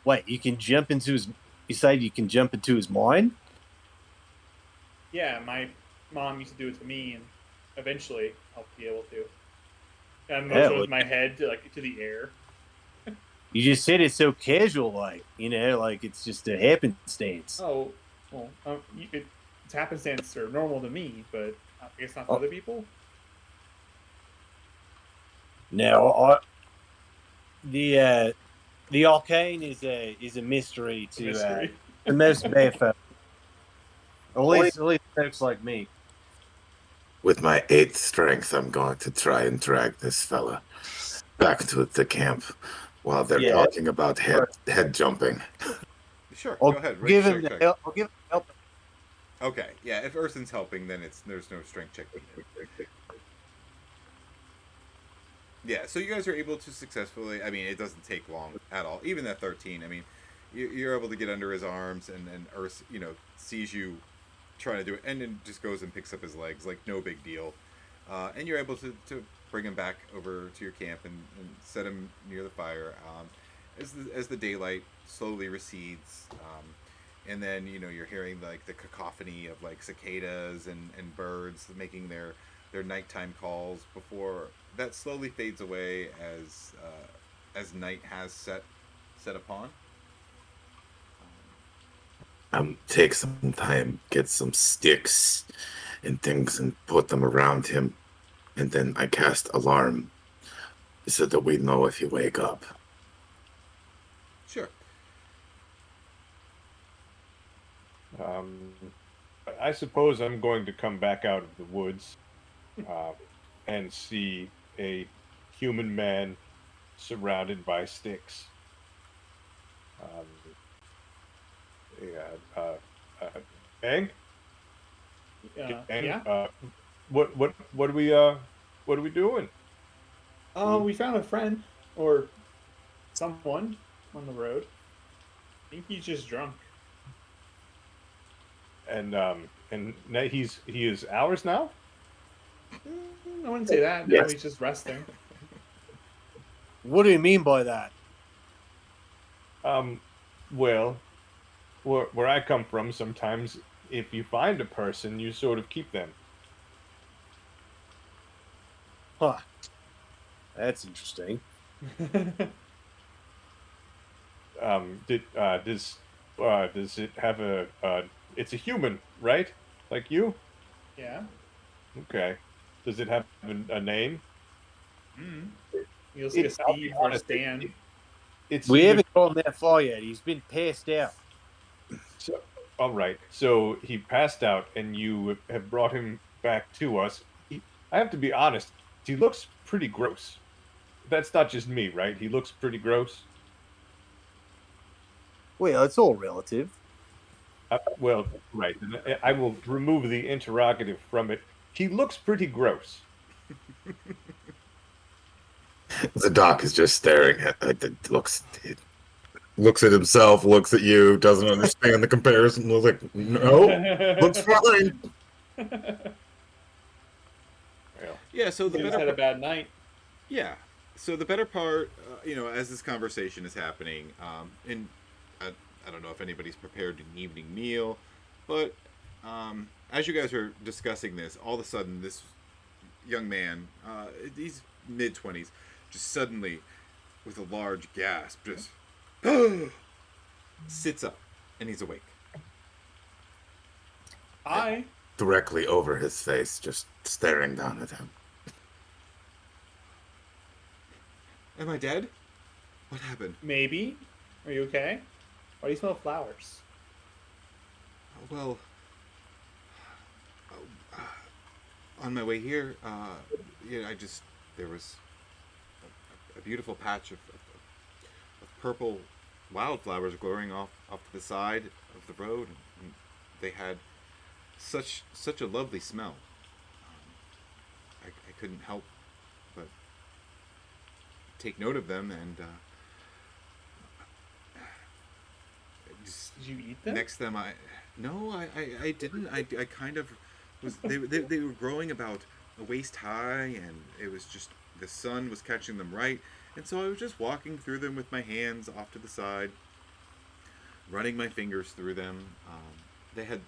Wait, you can jump into his. You said you can jump into his mind? Yeah, my mom used to do it to me, and eventually I'll be able to. And motion with my head to the air. You just said it so casual, like like it's just a happenstance. Oh, well, it's happenstance or normal to me, but I guess not to other people. No, the arcane is a mystery to Mystery. the most bad folk. At least folks like me. With my 8th strength, I'm going to try and drag this fella back to the camp while they're talking about head jumping. Sure, I'll go ahead. give Strength him the check. help. I'll give him help. Okay, yeah. If Urson's helping, then there's no strength check needed. Yeah, so you guys are able to successfully. I mean, it doesn't take long at all. Even at 13, I mean, you're able to get under his arms, and Urs, sees you trying to do it, and then just goes and picks up his legs, like no big deal. And you're able to bring him back over to your camp and set him near the fire. As the daylight slowly recedes, and then you're hearing like the cacophony of like cicadas and birds making their nighttime calls before that slowly fades away as night has set upon. Take some time, get some sticks and things, and put them around him, and then I cast alarm so that we know if he wake up. Sure. I suppose I'm going to come back out of the woods and see a human man surrounded by sticks. Bang? Yeah. What are we doing? We found a friend or someone on the road. I think he's just drunk. And now he is ours now? I wouldn't say that. Yes. No, he's just resting. What do you mean by that? Well, where I come from, sometimes if you find a person, you sort of keep them. Huh. That's interesting. Does it have a? It's a human, right? Like you? Yeah. Okay. Does it have a name? You'll see a I'll be Steve or a honest, Stan. We either- haven't gone that far yet. He's been passed out. So, all right. So he passed out, and you have brought him back to us. I have to be honest. He looks pretty gross. That's not just me, right? He looks pretty gross. Well, it's all relative. Well, right. I will remove the interrogative from it. He looks pretty gross. The doc is just staring at it. Looks. looks at himself, looks at you, doesn't understand the comparison. Looks like, no, looks fine. Well, Yeah. So the You just better had a part. bad night. Yeah. So the better part, as this conversation is happening, and I don't know if anybody's prepared an evening meal, but as you guys are discussing this, all of a sudden this young man, he's mid-20s, just suddenly, with a large gasp, just sits up, and he's awake. I Directly over his face, just staring down at him. Am I dead? What happened? maybe. Are you okay? Why do you smell flowers? Well, on my way here, there was a beautiful patch of purple wildflowers growing off to the side of the road, and they had such a lovely smell. I couldn't help but take note of them, and just Did you eat them? next them I didn't. I kind of was they were growing about a waist high, and it was just the sun was catching them right, and so I was just walking through them with my hands off to the side, running my fingers through them. They had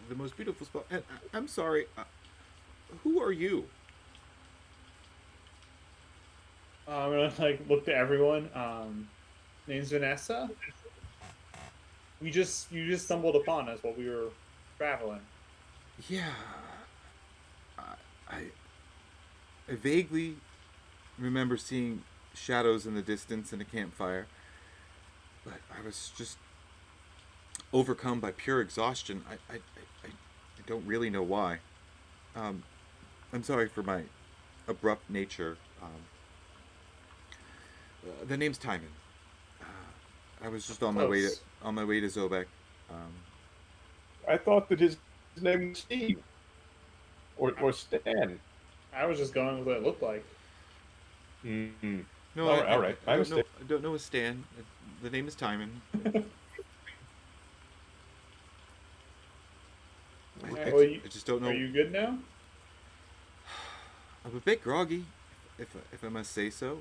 the most beautiful spot. And I'm sorry, who are you? I'm gonna look to everyone. Name's Vanessa. You just stumbled upon us while we were traveling. Yeah, I vaguely remember seeing shadows in the distance in a campfire, but I was just overcome by pure exhaustion. I don't really know why. I'm sorry for my abrupt nature. The name's Timon. I was just on Close. my way to Zobek. I thought that his name was Steve or Stan. I was just going with what it looked like. Mm-hmm. No, All right. I My don't know. mistake. I don't know a Stan. The name is Timon. Alright, well, I just don't know. Are you good now? I'm a bit groggy, if I must say so.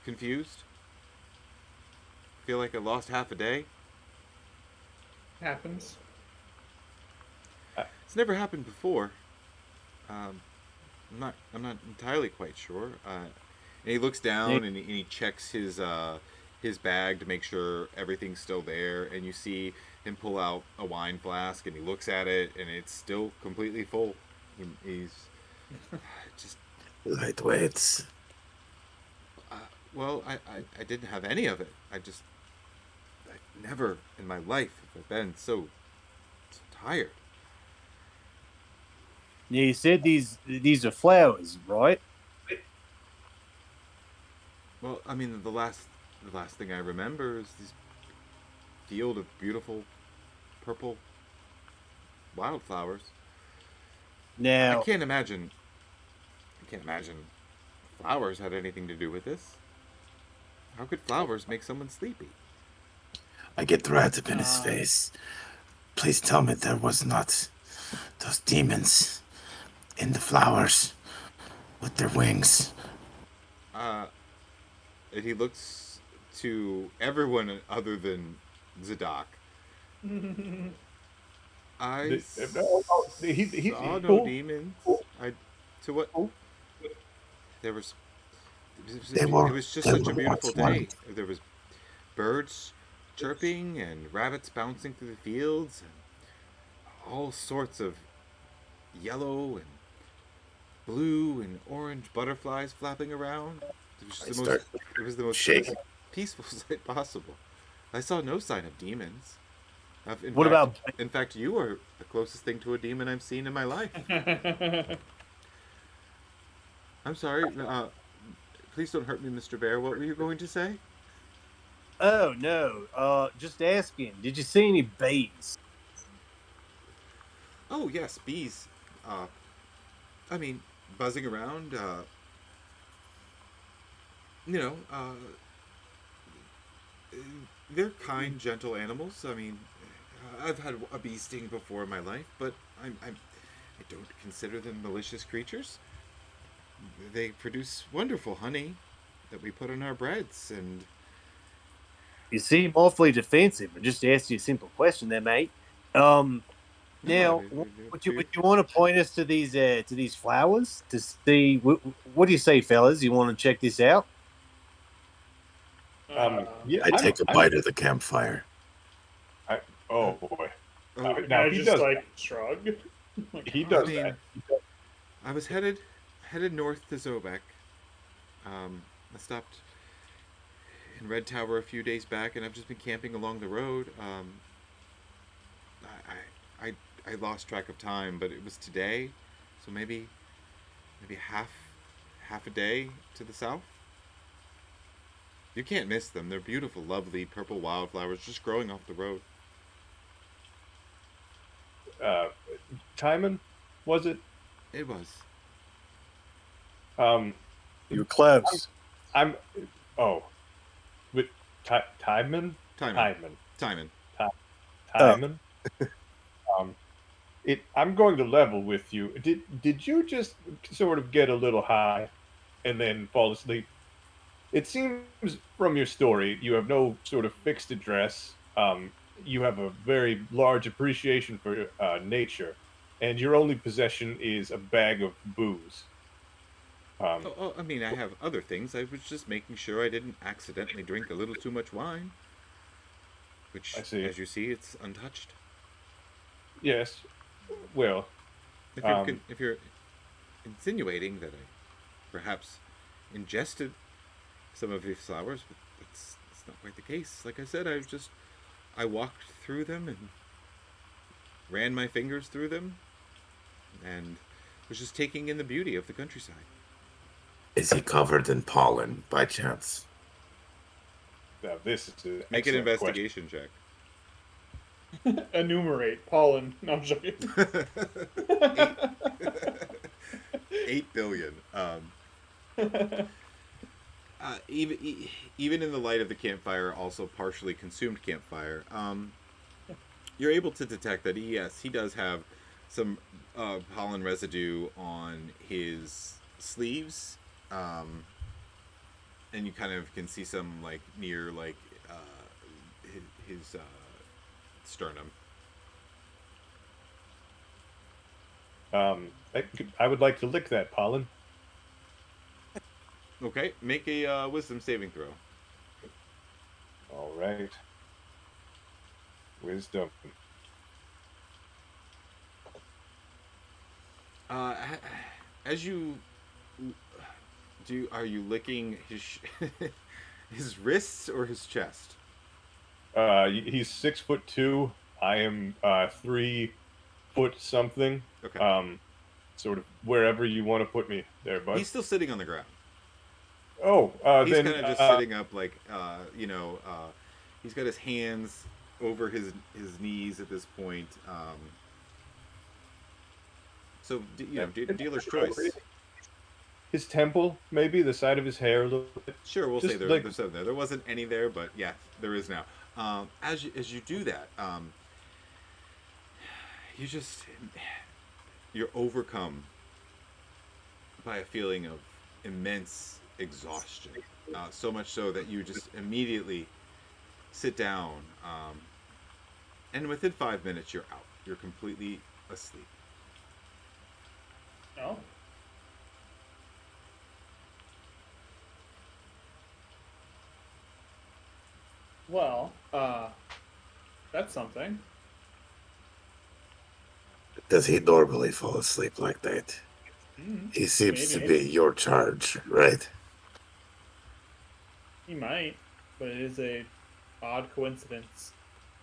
Confused. Feel like I lost half a day. Happens. It's never happened before. I'm not entirely quite sure. And he looks down and he checks his bag to make sure everything's still there. And you see him pull out a wine flask, and he looks at it, and it's still completely full. He's just Lightweights. well, I didn't have any of it. I never in my life have I been so tired. Yeah, you said these are flowers, right? Well, I mean, the last thing I remember is this field of beautiful purple wildflowers. Now, I can't imagine flowers had anything to do with this. How could flowers make someone sleepy? I get the rat up in his face. Please tell me there was not those demons in the flowers with their wings. And he looks to everyone other than Zadok. I No, he saw no oh, demons. To what? There was. It was just They such a were beautiful once one. day. There was birds chirping and rabbits bouncing through the fields, and all sorts of yellow and blue and orange butterflies flapping around. It was just it was the most shaking. peaceful sight possible. I saw no sign of demons. In fact, you are the closest thing to a demon I've seen in my life. I'm sorry. Please don't hurt me, Mr. Bear. What were you going to say? oh no, just asking. Did you see any bees? Oh yes, bees. I mean, buzzing around. You know, they're kind, gentle animals. I mean, I've had a bee sting before in my life, but I don't consider them malicious creatures. They produce wonderful honey that we put on our breads, and You seem awfully defensive. I just asked you a simple question there, mate. no, Now, would you want to point us to these flowers to see? What do you say, fellas? You want to check this out? Yeah, I take a bite of the campfire. Oh boy. oh, The Now guy he just does. like shrug. Like, He I does mean, that. I was headed north to Zobek. I stopped in Red Tower a few days back, and I've just been camping along the road. I lost track of time, but it was today, so maybe half a day to the south. You can't miss them. They're beautiful, lovely purple wildflowers just growing off the road. Uh, Timon, was it? It was. Um, You're close. I'm. Oh, with Timon. Timon. Timon. Timon. Timon. I'm going to level with you. Did you just sort of get a little high and then fall asleep? It seems from your story you have no sort of fixed address. You have a very large appreciation for nature, and your only possession is a bag of booze. I mean, I have other things. I was just making sure I didn't accidentally drink a little too much wine. Which, I see. as you see, it's untouched. Yes. Well, If you're insinuating that I perhaps ingested some of these flowers, but that's not quite the case. Like I said, I walked through them and ran my fingers through them, and was just taking in the beauty of the countryside. Is he covered in pollen by chance? now this is an Make an excellent investigation check. enumerate pollen. No, I'm joking. 8 billion. Even in the light of the campfire, also partially consumed campfire, you're able to detect that yes, he does have some pollen residue on his sleeves, and you kind of can see some like near like his sternum. I would like to lick that pollen. Okay, make a wisdom saving throw. All right. Wisdom. As you are you licking his his wrists or his chest? He's 6'2". I am 3 foot something. Okay. Sort of wherever you want to put me there, bud. He's still sitting on the ground. Oh, He's then kind of just sitting up, like he's got his hands over his knees at this point. So dealer's choice. his temple, maybe the side of his hair a little bit. Sure, we'll Just say there's some there. There wasn't any there, but yeah, there is now. As you do that, you're overcome by a feeling of immense exhaustion. So much so that you just immediately sit down, and within 5 minutes you're out. You're completely asleep. No. Well, that's something. Does he normally fall asleep like that? He seems to Maybe. be your charge, right? He might, but it is a odd coincidence.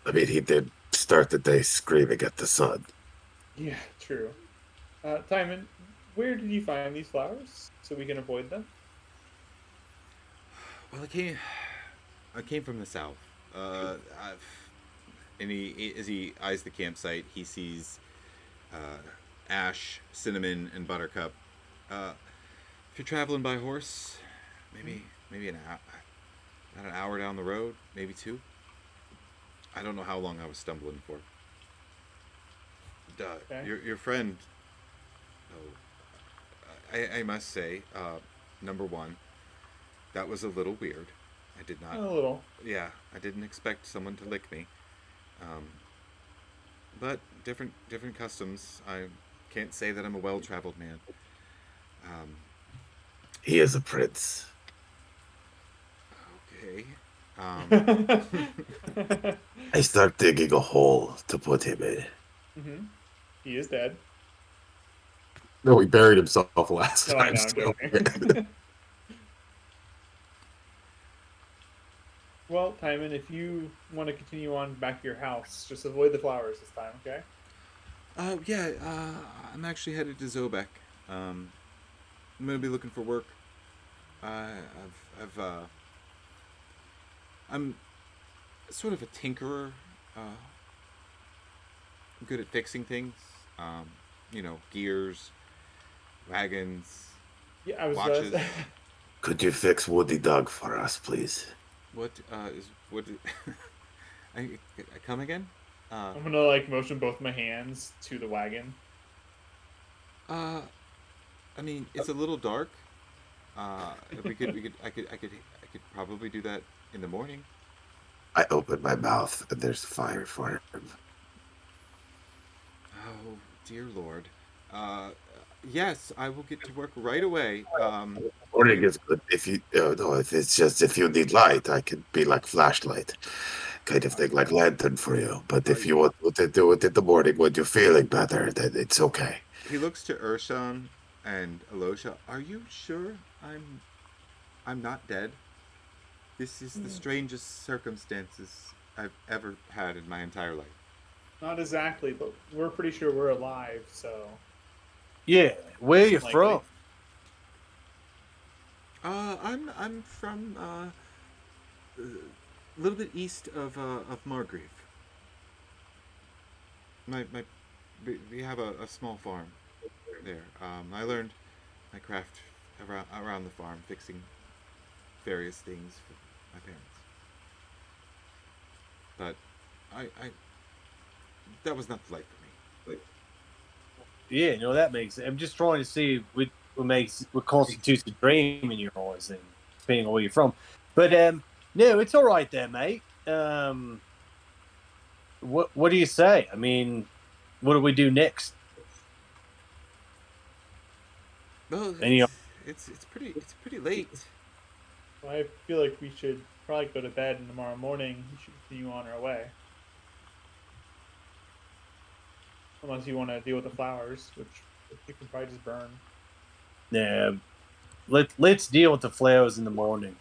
I mean, he did start the day screaming at the sun. Yeah, true. Timon, where did you find these flowers so we can avoid them? Well, I came from the south. And as he eyes the campsite, he sees Ash, Cinnamon, and Buttercup. If you're traveling by horse, maybe an hour. About an hour down the road, maybe 2. I don't know how long I was stumbling for. Okay. Your friend. Oh, I must say, number one, that was a little weird. I did not. A little. Yeah, I didn't expect someone to lick me. Um, but different customs. I can't say that I'm a well-traveled man. Um, He is a prince. okay. Um, I start digging a hole to put him in. Mm-hmm. He is dead. No, he buried himself last No, I time. know. I'm So. joking. Well, Timon, if you want to continue on back to your house, just avoid the flowers this time, okay? yeah. I'm actually headed to Zobek. I'm gonna be looking for work. I'm sort of a tinkerer. I'm good at fixing things. Um, gears, wagons, Yeah, I was. watches. Could you fix Woody Dog for us, please? What is what? I come again? I'm gonna like motion both my hands to the wagon. Uh, I mean, it's a little dark. I could probably do that in the morning. I open my mouth and there's fire for him. Oh dear Lord. Yes, I will get to work right away. Morning is good. If you no, if you need light, I could be like flashlight, kind of thing, like lantern for you. But if you want to do it in the morning when you're feeling better, then it's okay. He looks to Urshan and Alosha. Are you sure I'm not dead? This is the strangest circumstances I've ever had in my entire life. Not exactly, but we're pretty sure we're alive. So. Yeah, where you Likely. from? I'm from a little bit east of Margrave. We have a small farm there. I learned my craft around the farm, fixing various things for my parents. But I that was not the life for me. Yeah, no, that makes sense. I'm just trying to see what constitutes a dream in your eyes, and depending on where you're from. But no, it's all right there, mate. What do you say? I mean, what do we do next? Well, Any it's pretty late. Well, I feel like we should probably go to bed, and tomorrow morning we should continue on our way. Unless you want to deal with the flowers, which you can probably just burn. Yeah, let's deal with the flowers in the morning.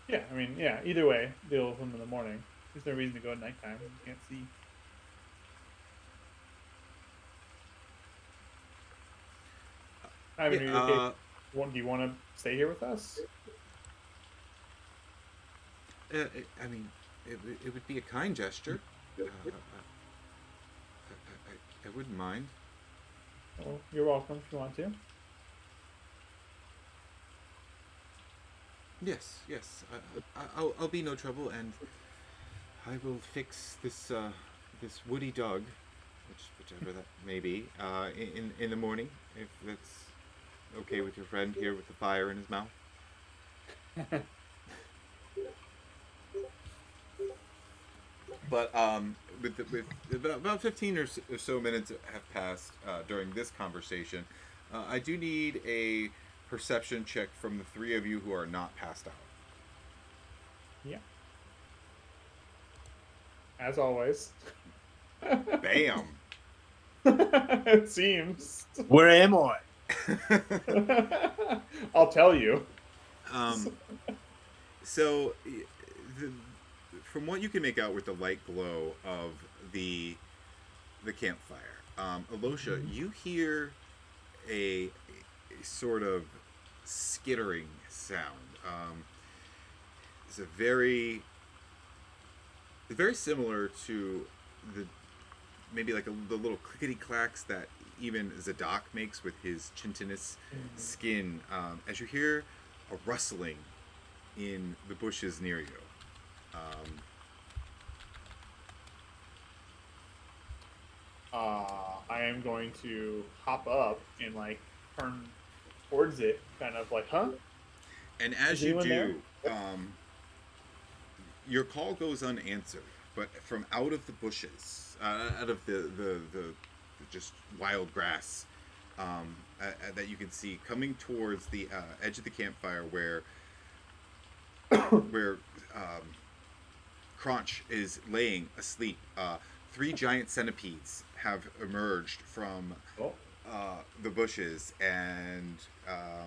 Yeah, I mean, yeah. Either way, deal with them in the morning. There's no reason to go at nighttime. You can't see. I mean, Yeah, are you okay? Do you want to stay here with us? I mean, it would be a kind gesture. I wouldn't mind. Well, you're welcome if you want to. Yes. I'll be no trouble, and I will fix this woody dog, whichever that may be, in the morning, if that's okay with your friend here with the fire in his mouth. But with about 15 or so minutes have passed during this conversation, I do need a perception check from the 3 of you who are not passed out. Yeah. As always. Bam. It seems. Where am I? I'll tell you. So, from what you can make out with the light glow of the campfire, Alosha, you hear a sort of skittering sound. It's very similar to maybe like the little clickety clacks that even Zadok makes with his chitinous skin. As you hear a rustling in the bushes near you. I am going to hop up and like turn towards it, kind of like, huh? And as Is you anyone there? do, your call goes unanswered, but from out of the bushes, out of the just wild grass that you can see coming towards the edge of the campfire where Crunch is laying asleep. 3 giant centipedes have emerged from Oh, the bushes, and I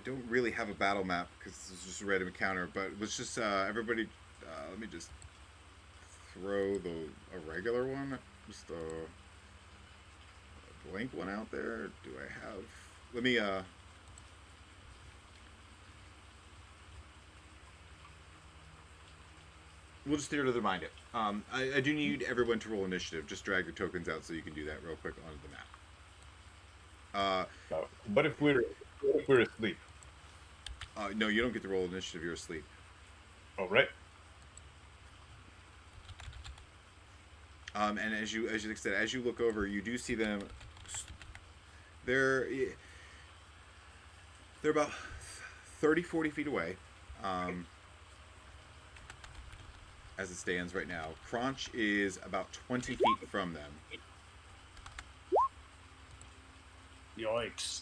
don't really have a battle map because this is just a random encounter. But let's just everybody. Let me just throw a regular one, just a blank one out there. Do I have? Let me. We'll just theater the mind it. I do need everyone to roll initiative. Just drag your tokens out so you can do that real quick onto the map. What if we're asleep? No, you don't get to roll initiative. You're asleep. All right. And as you said, as you look over, you do see them. They're about 30, 40 feet away. As it stands right now, Crunch is about 20 feet from them. Yikes.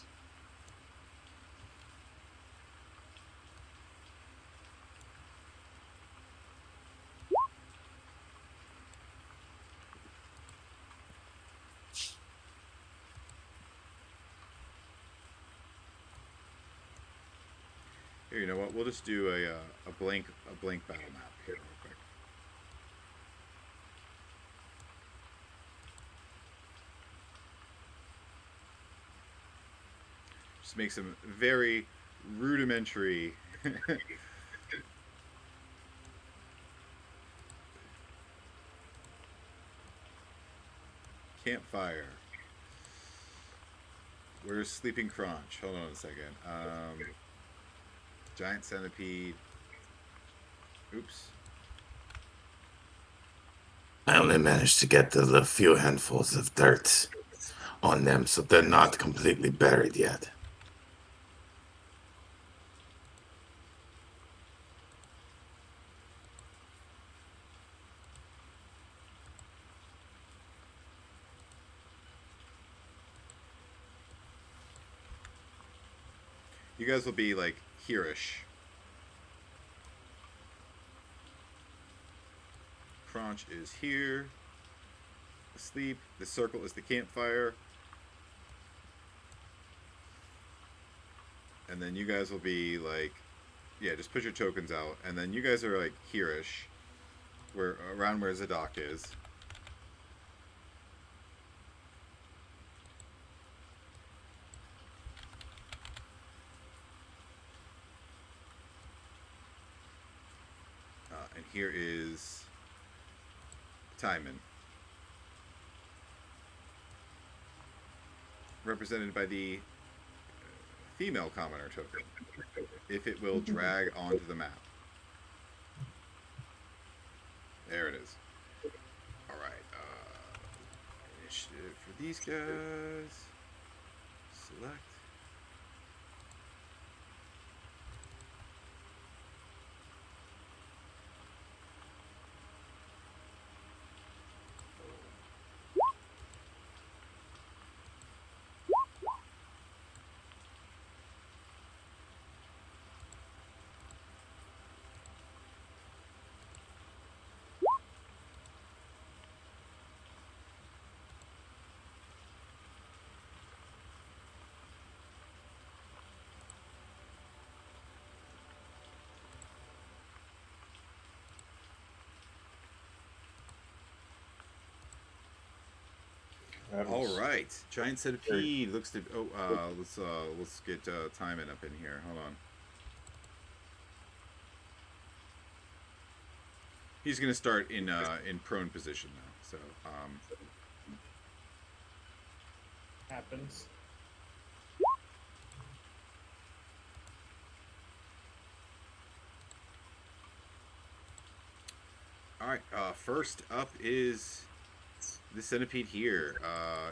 Here, you know what? We'll just do a blank battle map here real quick. Just make some very rudimentary campfire. Where's Sleeping Crunch? Hold on a second. Giant centipede. Oops. I only managed to get the few handfuls of dirt on them, so they're not completely buried yet. You guys will be like here-ish. Crunch is here. Asleep. The circle is the campfire. And then you guys will be like, yeah, just put your tokens out. And then you guys are like here-ish. Where, around where Zadok is. And here is Timon, represented by the female commoner token, if it will drag onto the map. There it is. Alright, initiative for these guys. Select. All right, giant centipede looks to. Oh, let's get Timon up in here. Hold on. He's gonna start in prone position now. So happens. All right. First up is the centipede here.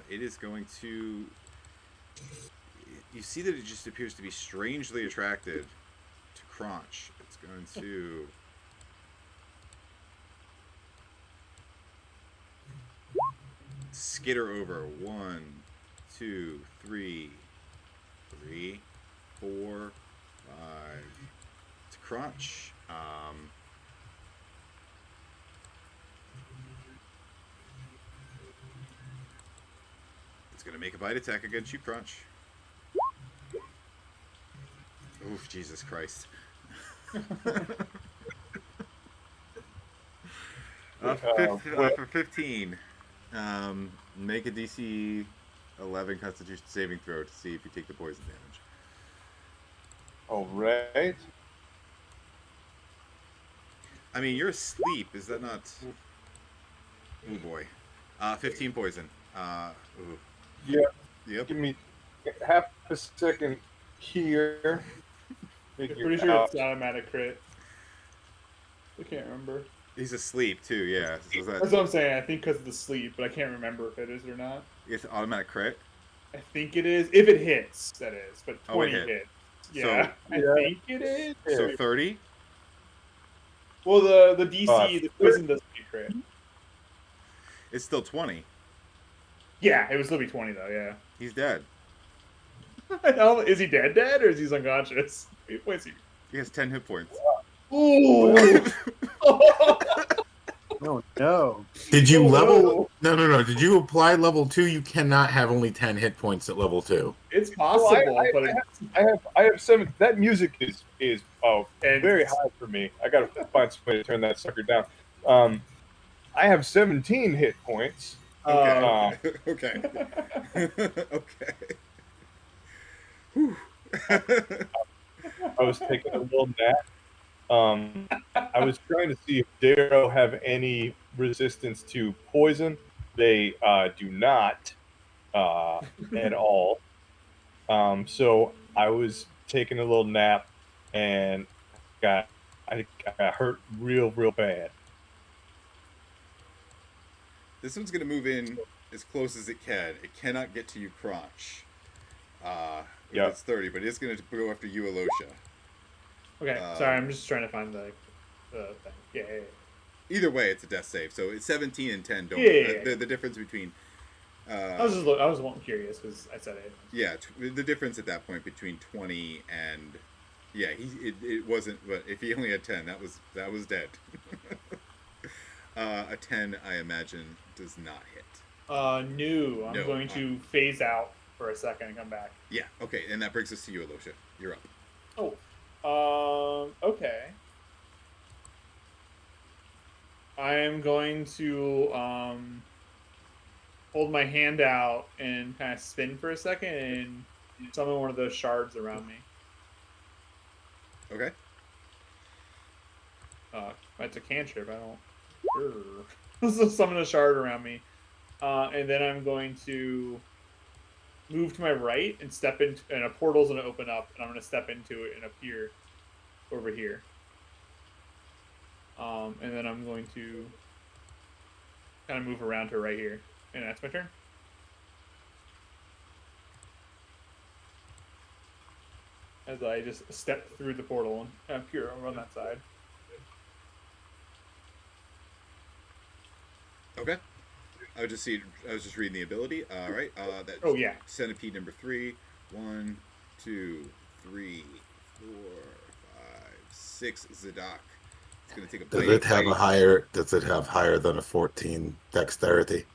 It is going to. You see that it just appears to be strangely attracted to Crunch. It's going to. Skitter over 1, 2, 3, 4, 5. To Crunch. It's gonna make a bite attack against you, Crunch. Oof, Jesus Christ. For 15, make a DC 11 Constitution saving throw to see if you take the poison damage. All right. I mean, you're asleep. Is that not? Oh boy. 15 poison. Ooh. Yeah. Yep. Give me half a second here. I'm Figure pretty sure out. it's automatic crit. I can't remember. He's asleep too. Yeah. So That's that what I'm saying. I think because of the sleep, but I can't remember if it is or not. it's automatic crit. I think it is. If it hits, that is. But Oh, it 20 hit. hits. Yeah, I yeah. think it is. So 30. Well, the DC, the poison doesn't be crit. It's still 20. Yeah, it would still be 20 though. Yeah. He's dead. Is he dead, or is he unconscious? Wait, is he? He has 10 hit points. Ooh. Oh no! Did you Oh, level? No. Did you apply level 2? You cannot have only 10 hit points at level 2. It's possible, but I have 7. That music is And- very high for me. I gotta find some way to turn that sucker down. I have 17 hit points. Okay. Okay. Okay. Whew. I was taking a little nap. I was trying to see if Darrow have any resistance to poison. They do not at all. So I was taking a little nap and I got hurt real bad. This one's gonna move in as close as it can. It cannot get to you, Crunch. Yeah. It's 30, but it's gonna go after you, Alosha. Okay, sorry, I'm just trying to find the thing. Yeah. Either way, it's a death save. So it's 17 and 10. Don't. Yeah. The difference between. I was curious because I said it. Yeah, the difference at that point between 20 and. Yeah, it wasn't. But if he only had 10, that was dead. A 10, I imagine, does not hit. No. I'm No. going to phase out for a second and come back. Yeah. Okay, and that brings us to you, Alosha. You're up. Okay. I am going to hold my hand out and kind of spin for a second and summon one of those shards around me. Okay. That's a cantrip. I don't. So summon a shard around me, and then I'm going to move to my right and step into, and a portal's going to open up, and I'm going to step into it and appear over here. And then I'm going to kind of move around to right here, and that's my turn. As I just step through the portal and kind of appear over on that side. Okay. I was just reading the ability. All right. That's Oh yeah. Centipede number 3. 1, 2, 3, 4, 5, 6. Zadok. It's gonna take a Does bite. it have a higher? Does it have higher than a 14 dexterity?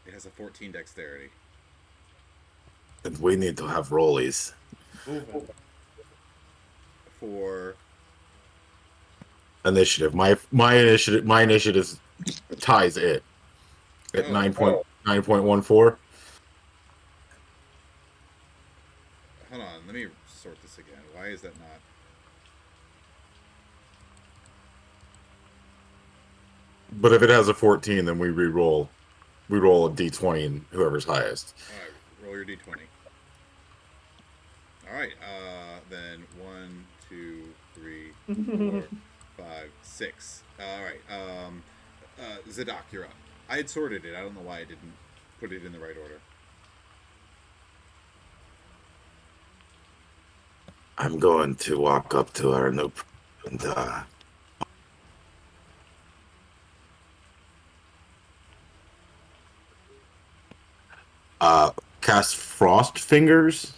It has a 14 dexterity. And we need to have rollies. For Initiative. My initiative ties it at 9.14. hold on, let me sort this again. Why is that not? But if it has a 14, then we re-roll. We roll a d20 and whoever's highest. All right, roll your d20. All right, then 1, 2, 3, 4, 5, 6. All right. Zadok, you're up. I had sorted it. I don't know why I didn't put it in the right order. I'm going to walk up to our new and cast Frost Fingers.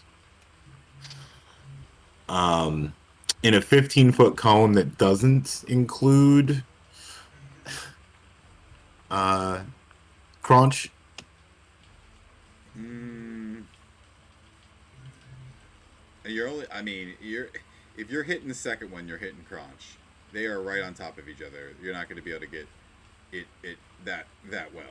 In a 15-foot cone that doesn't include Crunch. You're only. I mean, if you're hitting the second one, you're hitting Crunch. They are right on top of each other. You're not going to be able to get it that well.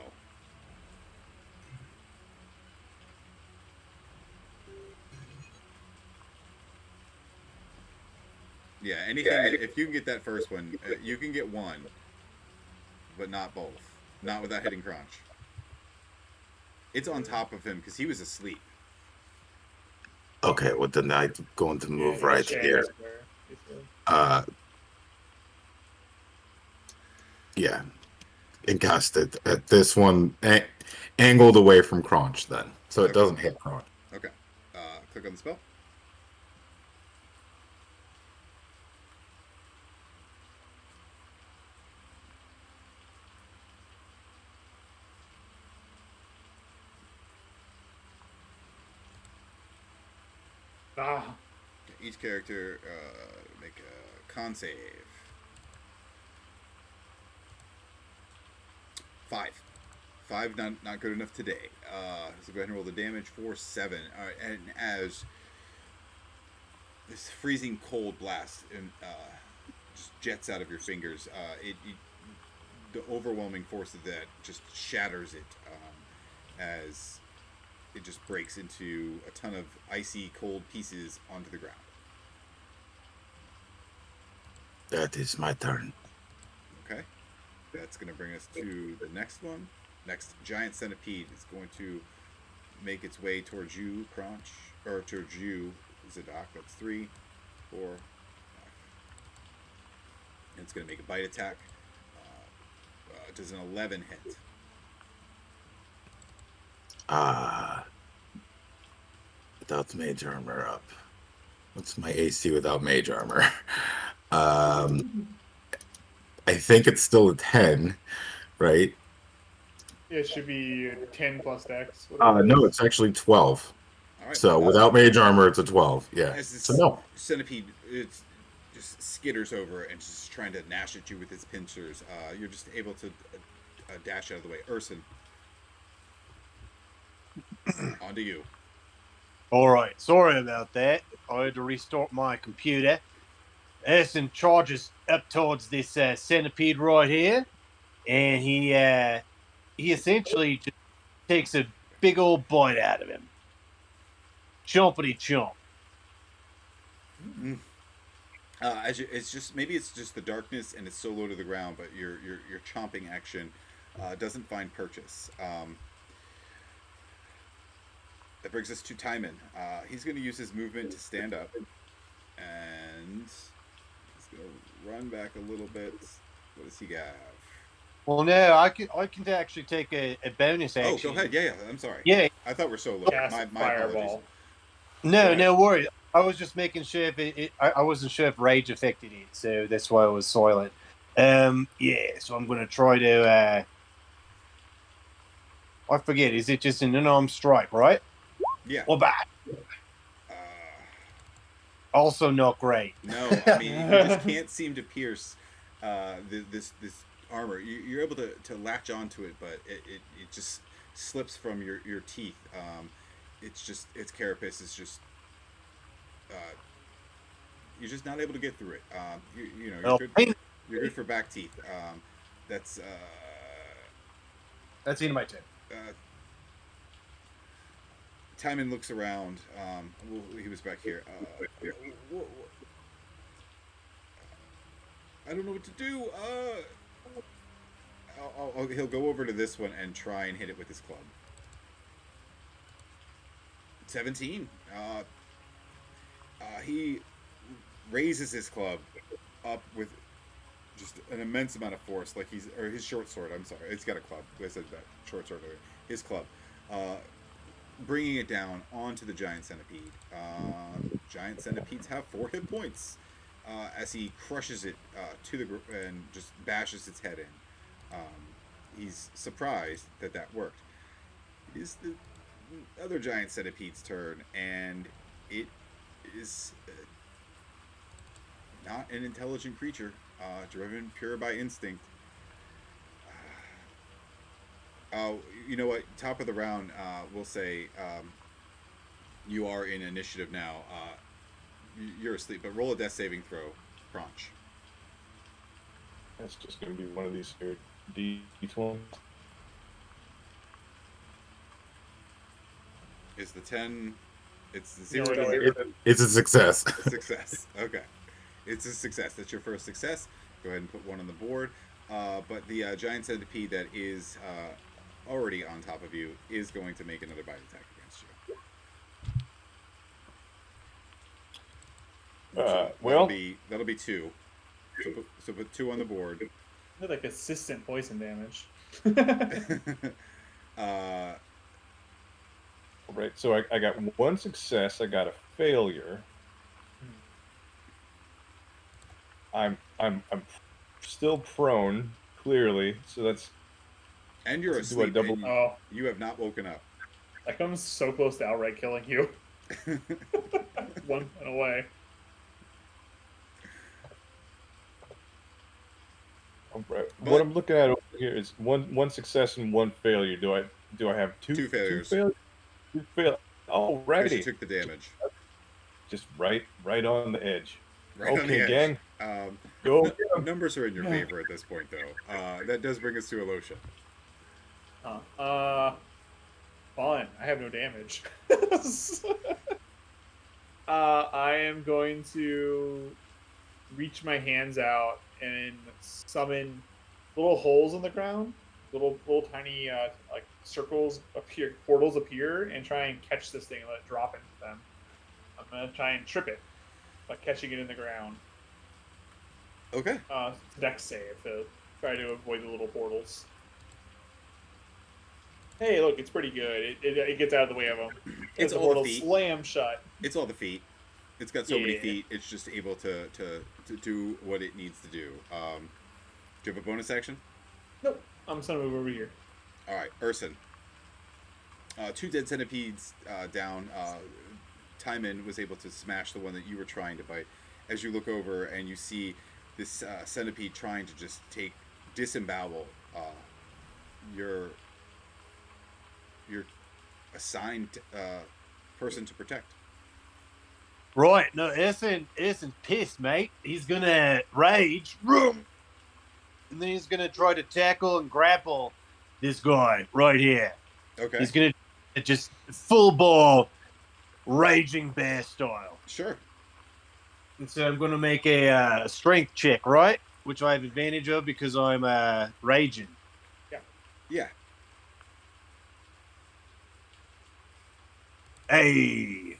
Yeah, anything. If you can get that first one, you can get one, but not both. Not without hitting Crunch. It's on top of him because he was asleep. Okay, well then I'm going to move right share here. square, basically. Yeah, and cast it at this one angled away from Crunch then, so it Okay. doesn't hit Crunch. Okay. Click on the spell. Ah, Each character make a con save. 5. 5 not good enough today. So go ahead and roll the damage for 7. All right, and as this freezing cold blast just jets out of your fingers, the overwhelming force of that just shatters it as it just breaks into a ton of icy cold pieces onto the ground. That is my turn. Okay, that's going to bring us to the next one. Next giant centipede is going to make its way towards you, Crunch, or towards you, Zadok. That's 3, 4, 5. And it's going to make a bite attack. Does an 11 hit? Without mage armor up. What's my AC without mage armor? I think it's still a 10, right? it should be 10 plus dex. No, it's actually 12. All right. So without mage armor, it's a 12. Yeah. As this So no. centipede, it's just skitters over and just trying to gnash at you with its pincers. You're just able to dash out of the way. Urson, on to you. All right, sorry about that. I had to restart my computer. Erson charges up towards this centipede right here, and he essentially just takes a big old bite out of him. Chompity chomp. It's just maybe it's just the darkness and it's so low to the ground, but your chomping action doesn't find purchase. That brings us to Timon. He's going to use his movement to stand up, and he's going to run back a little bit. What does he got? Well, no, I can actually take a bonus action. Oh, go ahead. Yeah, I'm sorry. Yeah. I thought we're so low. Cast My fireball. apologies. No, no worries. I was just making sure if I wasn't sure if rage affected it, so that's why I was silent. Yeah, so I'm going to try to. I forget. Is it just an unarmed strike, right? Yeah. Or back? Also not great. No, I mean you just can't seem to pierce this armor. You're able to latch onto it, but it just slips from your teeth. It's just its carapace is just you're just not able to get through it. You're good for back teeth. That's the end of my turn. Timon looks around. He was back here. I don't know what to do. He'll go over to this one and try and hit it with his club. 17. He raises his club up with just an immense amount of force. Like his short sword. I'm sorry, it's got a club. I said that short sword earlier. His club, bringing it down onto the giant centipede. Giant centipedes have 4 hit points as he crushes it to the and just bashes its head in. He's surprised that worked. It is the other giant centipede's turn, and it is not an intelligent creature, driven pure by instinct. You know what? Top of the round, we'll say you are in initiative now. You're asleep, but roll a death saving throw, Crunch. That's just going to be one of these here D20. Is the 10? It's the No, 0 it to is. 0. It's a success. Success. Okay. It's a success. That's your first success. Go ahead and put 1 on the board. But the giant centipede that is already on top of you is going to make another bite attack against you. Well, that'll be 2. So put 2 on the board. Like assistant poison damage. right. So I got 1 success. I got a failure. I'm still prone, clearly. So that's. And you're Do a asleep. double- And Oh, you have not woken up. that comes so close to outright killing you. 1 point away. Right. What I'm looking at over here is one success and 1 failure. Do I have 2 2 failures. 2 failures? Oh, Because righty. you took the damage. Just right on the edge. Right on the Okay, edge. gang. Go. Numbers are in your favor at this point, though. That does bring us to Alosha. Fine. I have no damage. I am going to reach my hands out and summon little holes in the ground. Little tiny like circles appear, portals appear, and try and catch this thing and let it drop into them. I'm gonna try and trip it by catching it in the ground. Okay. Dex save to try to avoid the little portals. Hey, look, it's pretty good. It gets out of the way of them. It's the all the portal feet. slam shut. It's all the feet. It's got so many Yeah. feet. It's just able to do what it needs to do. Do you have a bonus action? Nope. I'm just gonna move over here. All right, Urson. 2 dead centipedes down. Timon was able to smash the one that you were trying to bite. As you look over and you see this centipede trying to just disembowel your assigned person to protect. Right. No, Erson's pissed, mate. He's gonna rage, and then he's gonna try to tackle and grapple this guy right here. Okay. He's gonna just full ball, raging bear style. Sure. And so I'm gonna make a strength check, right? Which I have advantage of because I'm raging. Yeah. Hey.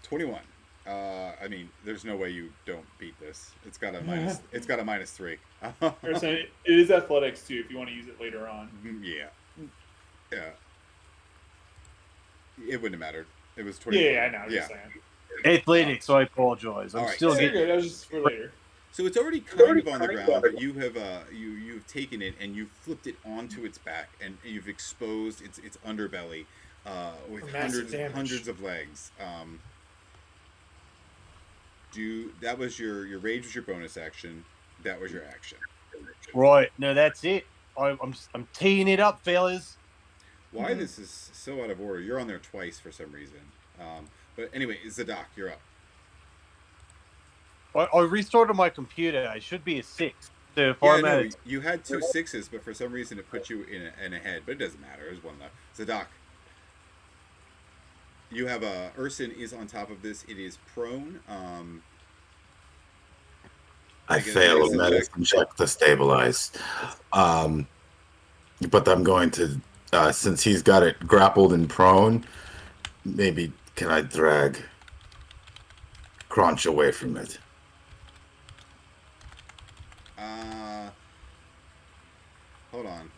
21. I mean, there's no way you don't beat this. It's got a minus. It's got a -3. It is athletics too, if you want to use it later on. Yeah. Yeah. It wouldn't have mattered. It was 21. Yeah, I know. I'm Yeah. just saying. Athletics, I apologize. I'm All right. still Yeah, getting good. That was just for later. So it's already kind of on the ground, but you have you've taken it and you've flipped it onto its back and you've exposed its underbelly with Massive damage. hundreds of legs. That was your rage was your bonus action. That was your action. right. No, that's it. I'm teeing it up, fellas. Why this is so out of order? You're on there twice for some reason. But anyway, Zadok, you're up. I restarted my computer. I should be a 6. So if Yeah, I'm no, at you had 2 6s, but for some reason it put you in a head. But it doesn't matter. There's 1 left. Zadok, you have Urson is on top of this. It is prone. I Make a fail a medicine medicine check to stabilize. But I'm going to, since he's got it grappled and prone, maybe can I drag Crunch away from it? Hold on.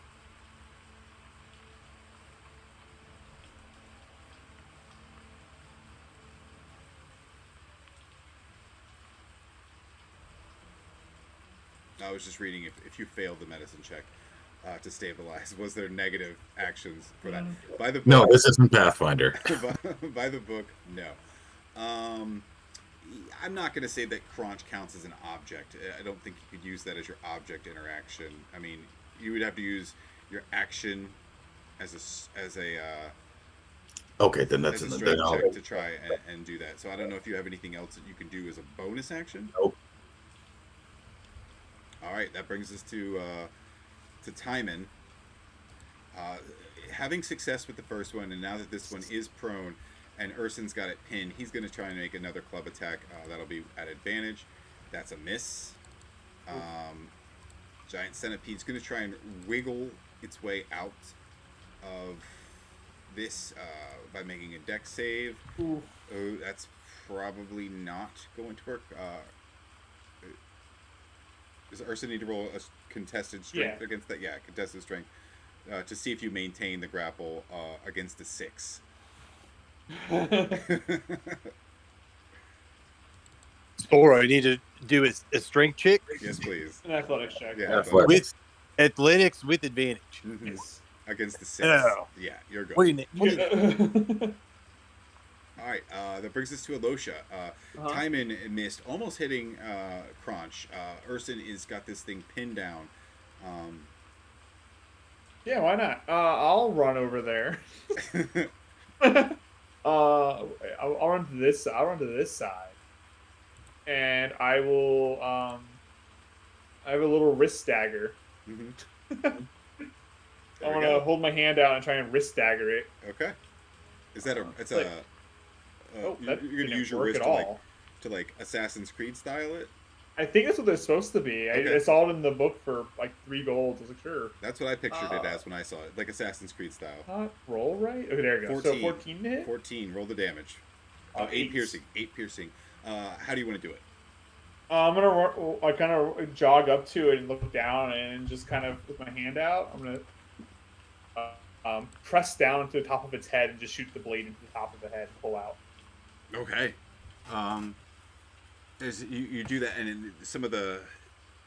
I was just reading if you failed the medicine check to stabilize, was there negative actions for that? By the book, No, this isn't Pathfinder. by the book, no. I'm not going to say that crunch counts as an object. I don't think you could use that as your object interaction. I mean, you would have to use your action as a Okay, then that's as a an strength then check to try and do that. So I don't know if you have anything else that you can do as a bonus action. Nope. All right, that brings us to Timon. Having success with the first one, and now that this one is prone, and Urson's got it pinned, he's going to try and make another club attack. That'll be at advantage. That's a miss. Giant Centipede's going to try and wiggle its way out of this by making a dex save. Ooh. Oh, that's probably not going to work. Does Ursa need to roll a contested strength against that? Yeah, contested strength. To see if you maintain the grapple against a 6. Or I need to do a strength check. Yes, please. An athletics check. Yeah, Athletics. With athletics with advantage. Mm-hmm. Yes. Against the 6. Oh. Yeah, you're good. What do you need? All right, that brings us to Alosha. Timon missed, almost hitting Crunch. Urson is got this thing pinned down. Yeah, why not? I'll run over there. I'll run to this. I'll run to this side, and I will. I have a little wrist dagger. Mm-hmm. I want to hold my hand out and try and wrist dagger it. Okay. Is that a? It's like, you're gonna use your wrist to like Assassin's Creed style it. I think that's what they're supposed to be. Okay. I saw it in the book for like 3 gold. I was like, sure. That's what I pictured it as when I saw it, like Assassin's Creed style. Not roll right. Okay, there you go. 14. So 14 to hit. 14. Roll the damage. 8 8 piercing. 8 piercing. How do you want to do it? I'm gonna I kind of jog up to it and look down and just kind of with my hand out. I'm gonna press down to the top of its head and just shoot the blade into the top of the head and pull out. Okay. As you do that, and in some of the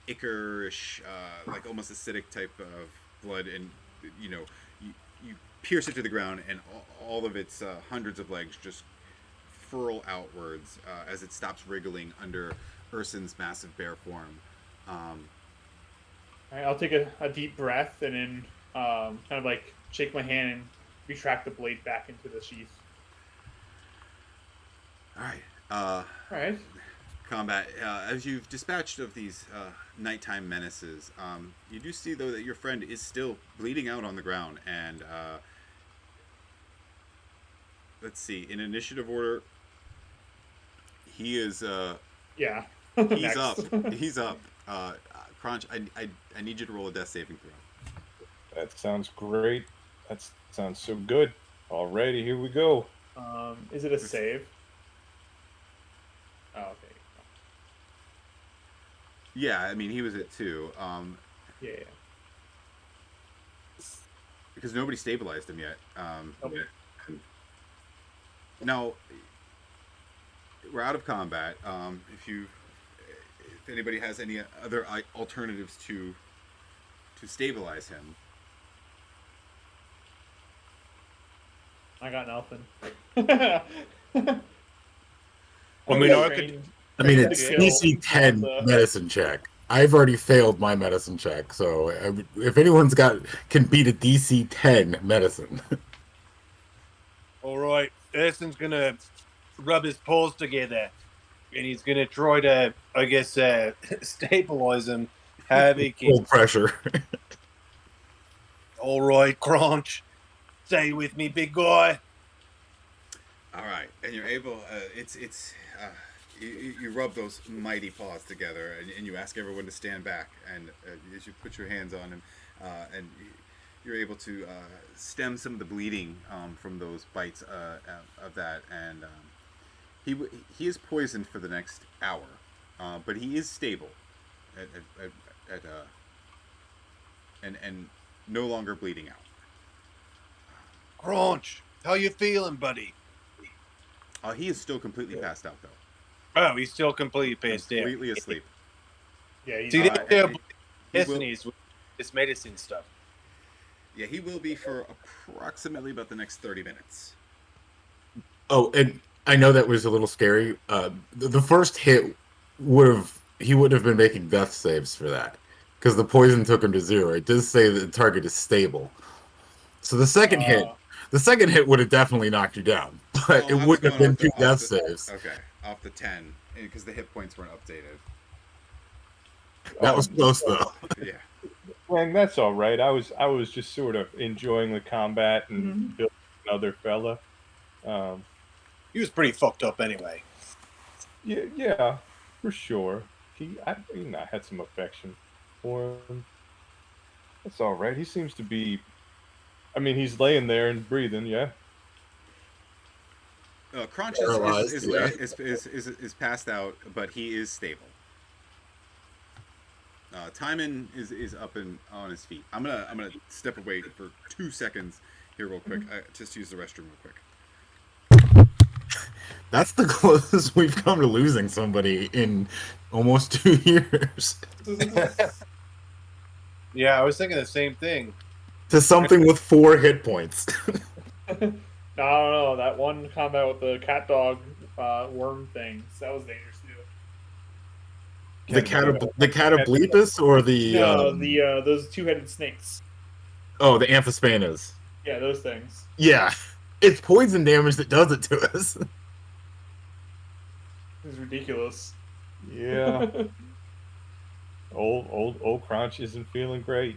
ichorish, like almost acidic type of blood, and you pierce it to the ground, and all of its hundreds of legs just furl outwards as it stops wriggling under Urson's massive bear form. All right, I'll take a deep breath and then kind of like shake my hand and retract the blade back into the sheath. All right. All right. Combat. As you've dispatched of these nighttime menaces, you do see though that your friend is still bleeding out on the ground, and let's see. In initiative order, he is. Yeah. He's Next. up. He's up. Crunch. I need you to roll a death saving throw. That sounds great. That sounds so good. Alrighty, here we go. Is it a save? Oh, okay. Yeah, I mean he was at 2. Yeah. Because nobody stabilized him yet. Okay. Now we're out of combat. If anybody has any other alternatives to stabilize him, I got nothing. I mean, I could. I mean, it's Skill DC 10 on the- medicine check. I've already failed my medicine check, so if anyone's can beat a DC 10 medicine. All right, Urson's gonna rub his paws together, and he's gonna try to, I guess, stabilize him. However he can. Full pressure. All right, Crunch, stay with me, big guy. all right, and you're able. You rub those mighty paws together, and you ask everyone to stand back, and as you put your hands on him, and you're able to stem some of the bleeding from those bites of that, and he is poisoned for the next hour, but he is stable. at and no longer bleeding out. Crunch, how you feeling, buddy? He is still completely passed out though, Oh, he's still completely passed out. completely asleep. Yeah, he's See, not. that's the he will, destinies with this medicine stuff. yeah, he will be for approximately about the next 30 minutes. Oh, and I know that was a little scary. The first hit he would have been making death saves for that because the poison took him to 0. It does say that the target is stable. So the second hit would have definitely knocked you down, but it I was wouldn't have going been off 2 the- death saves. Okay, off the 10 because the hit points weren't updated. That was close though. Yeah. And that's all right. I was just sort of enjoying the combat and building another fella. He was pretty fucked up anyway. Yeah, for sure. I had some affection for him. That's all right. He seems to be. I mean, he's laying there and breathing. Yeah. Crunch Paralyzed, is passed out, but he is stable. Timon is up and on his feet. I'm gonna step away for 2 seconds here, real quick. Just use the restroom real quick. That's the closest we've come to losing somebody in almost 2 years. Yeah, I was thinking the same thing. To something with 4 hit points. I don't know. That one combat with the cat dog worm things, that was dangerous too. the Catablepus or the No, those 2-headed snakes. the Amphisbaenas. Yeah, those things. Yeah, it's poison damage that does it to us. It's ridiculous. Yeah. old Crunch isn't feeling great.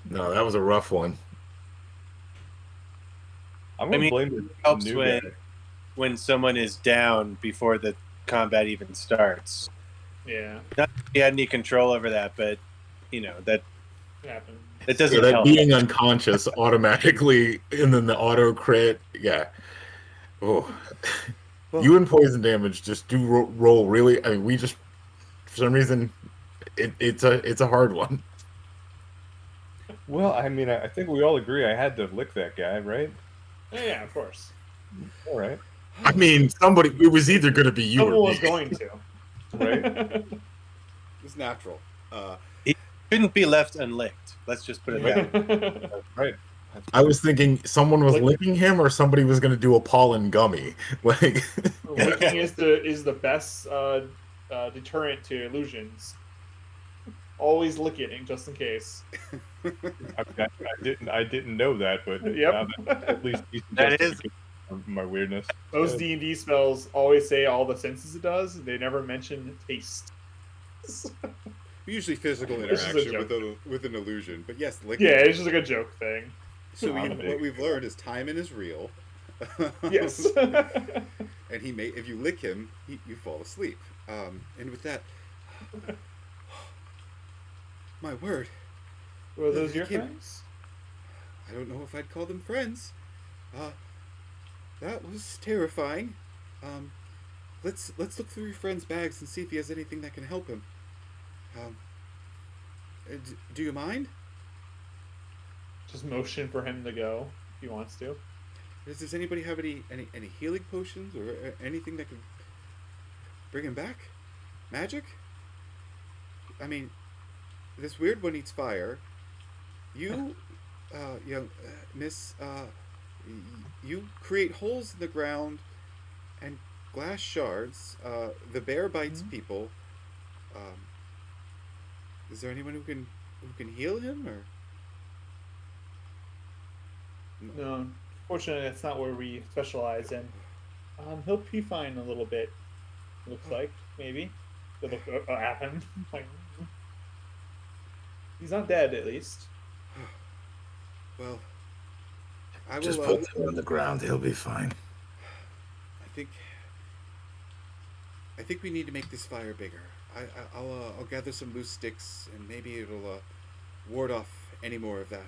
No, that was a rough one. I'm gonna blame it the helps new when guy. when someone is down before the combat even starts. Yeah, Not that he had any control over that, but that it happened. it So doesn't that help. being unconscious automatically, and then the auto crit, yeah. Oh, you and poison damage just do roll really. I mean, we just for some reason it's a hard one. Well, I mean, I think we all agree I had to lick that guy, right? Yeah, of course. All right. I mean, it was either going to be you Someone or was me. going to. Right. It's natural. Shouldn't be left unlicked. Let's just put it that way. Right. I was thinking someone was Like- licking him, or somebody was going to do a pollen gummy. Like, Licking is the best deterrent to illusions. Always lick it, just in case. I didn't know that, but Yep. now that's at least That is- of my weirdness. Those D&D spells always say all the senses it does. They never mention taste. Usually physical This is a interaction with an illusion, but yes, licking. Yeah, it's just like a joke thing. So what we've learned is Timon is real. Yes. And if you lick him, you fall asleep. And with that, my word, Were those your Kid- friends? I don't know if I'd call them friends. That was terrifying. Let's look through your friend's bags and see if he has anything that can help him. Do you mind? Just motion for him to go if he wants to. Does anybody have any healing potions or anything that could bring him back? Magic? I mean, this weird one eats fire. You, miss, you create holes in the ground and glass shards. The bear bites people. Is there anyone who can heal him, or? No, fortunately, that's not where we specialize in. He'll be fine a little bit. Looks like maybe. They look at him. Like, he's not dead, at least. Well, I will. Just put him on the ground. He'll be fine. I think we need to make this fire bigger. I'll gather some loose sticks and maybe it'll ward off any more of that.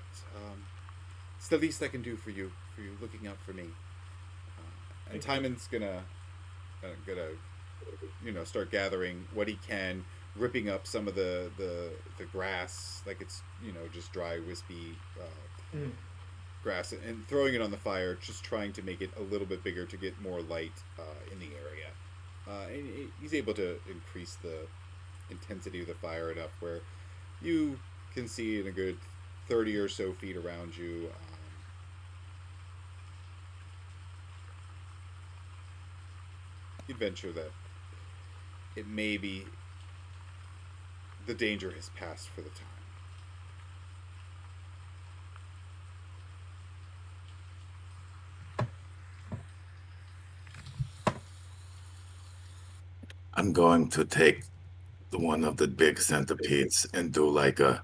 It's the least I can do for you looking out for me. And Timon's gonna start gathering what he can, ripping up some of the grass like it's just dry, wispy Mm. grass, and throwing it on the fire, just trying to make it a little bit bigger to get more light in the area. And he's able to increase the intensity of the fire enough where you can see in a good 30 or so feet around you. You'd venture that it may be the danger has passed for the time. I'm going to take one of the big centipedes and do like a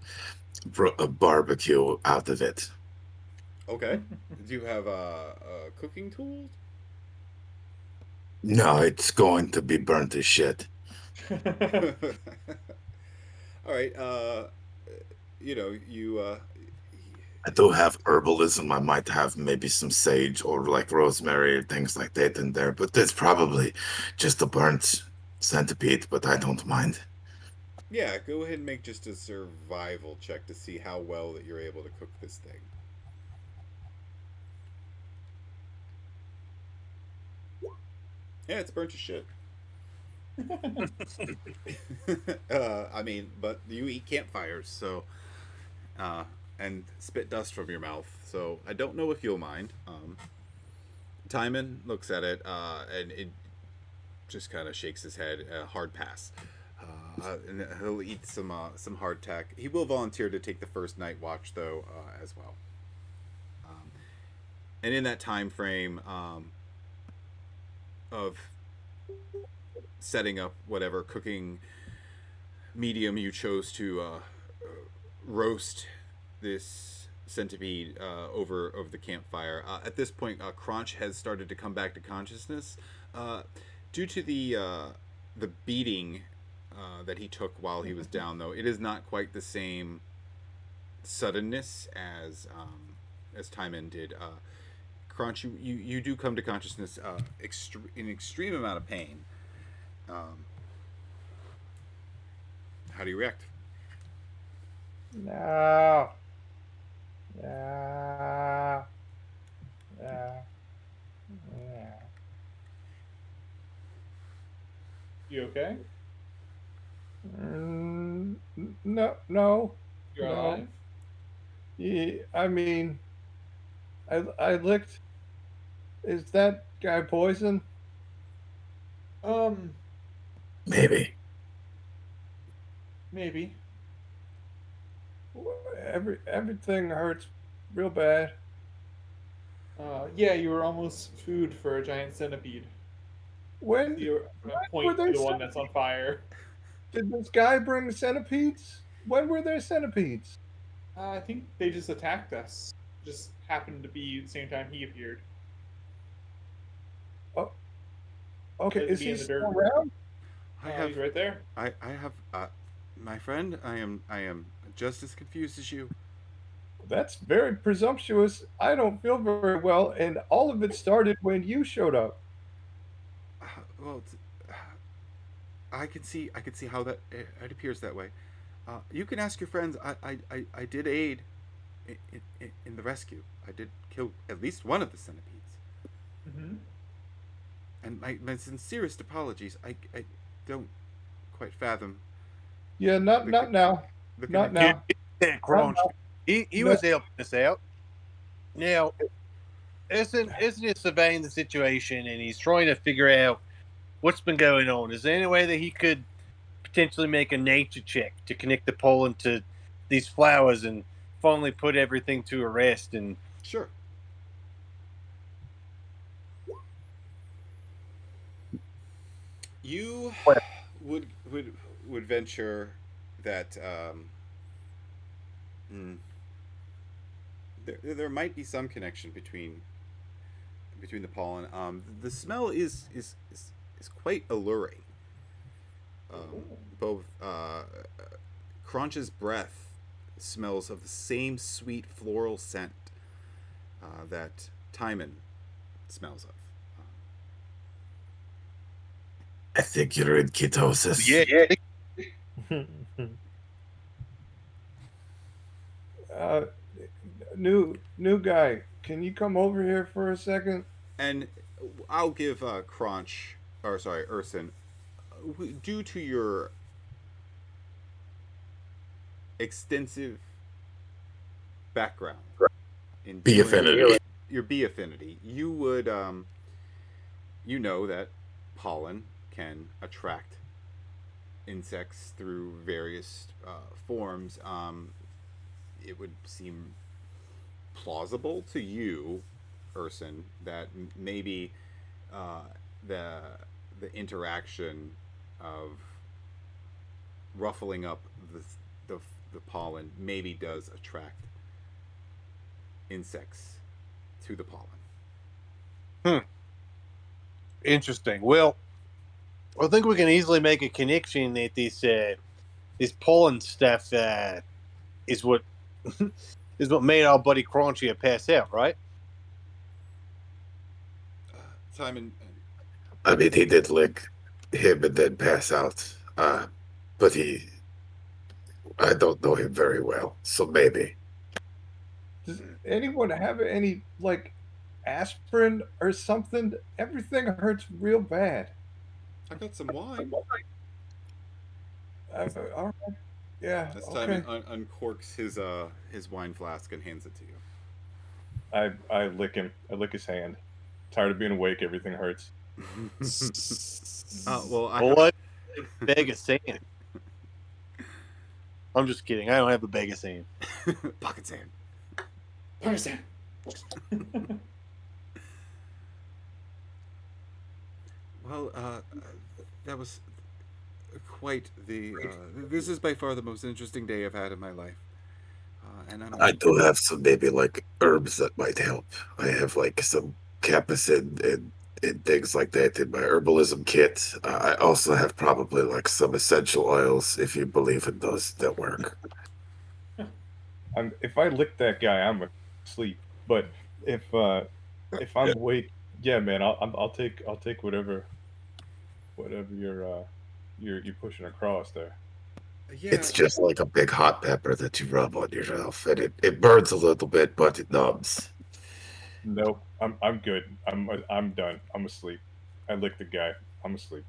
barbecue out of it. Okay. Do you have cooking tools? No, it's going to be burnt to shit. All right. You. I do have herbalism. I might have maybe some sage or like rosemary or things like that in there, but it's probably just a burnt centipede, but I don't mind. Yeah, go ahead and make just a survival check to see how well that you're able to cook this thing. Yeah, it's burnt to shit. I mean, but you eat campfires, so and spit dust from your mouth. So I don't know if you'll mind. Timon looks at it and it just kind of shakes his head. Hard pass. And he'll eat some hardtack. He will volunteer to take the first night watch though as well. And in that time frame of setting up whatever cooking medium you chose to roast this centipede over the campfire. At this point, Crunch has started to come back to consciousness due to the beating that he took while he was down. Though it is not quite the same suddenness as Timon did. Crunch, you do come to consciousness in extreme amount of pain. How do you react? No. No. No. No. You okay? No. No. You're No. alive? Yeah, I mean, I licked. Is that guy poison? Maybe. Maybe. Everything hurts real bad. Yeah, you were almost food for a giant centipede. When You're gonna were point to there the one that's on fire. did this guy bring centipedes? When were there centipedes? I think they just attacked us. Just happened to be the same time he appeared. Oh, okay. Like Is be he in the still dirt. around? He's right there. I have my friend. I am just as confused as you. That's very presumptuous. I don't feel very well, and all of it started when you showed up. Well, I can see how that it appears that way. You can ask your friends. I did aid in the rescue. I did kill at least one of the centipedes. Mm-hmm. And my sincerest apologies. I don't quite fathom. Yeah, not The- now. the Not connection. now. Yeah, Crunch. He No. was helping us out. Now, isn't he surveying the situation and he's trying to figure out what's been going on? Is there any way that he could potentially make a nature check to connect the pollen to these flowers and finally put everything to a rest? And Sure. You would would venture that there might be some connection between the pollen. The smell is quite alluring. Both Crunch's breath smells of the same sweet floral scent that Timon smells of. I think you're in ketosis. Yeah. uh, new guy, can you come over here for a second? And I'll give Crunch, or sorry, Urson, due to your extensive background in B dealing affinity. with your bee affinity, you would you know that pollen can attract insects through various forms. It would seem plausible to you, Urson, that maybe uh, the the interaction of ruffling up the, the pollen maybe does attract insects to the pollen. Interesting. Well, I think we can easily make a connection that this pollen stuff is what is what made our buddy Crunchy pass out, right? Simon, I mean, he did lick him and then pass out. But I don't know him very well, so maybe. Does anyone have any like aspirin or something? Everything hurts real bad. I got some wine. All right. Yeah. As Okay. Simon uncorks his wine flask and hands it to you. I lick him. I lick his hand. Tired of being awake. Everything hurts. Well, I Well, have, what bag of sand? I'm just kidding. I don't have a bag of sand. pocket sand. Partisan. Well, that was quite the. This is by far the most interesting day I've had in my life, and I do have some maybe like herbs that might help. I have like some capsaicin and things like that in my herbalism kit. I also have probably like some essential oils, if you believe in those, that work. If I lick that guy, I'm asleep. But if I'm awake, yeah, man, I'll take whatever you're pushing across there. yeah. It's just like a big hot pepper that you rub on yourself, and it burns a little bit, but it numbs. Nope, I'm good. I'm done. I'm asleep. I licked the guy. I'm asleep.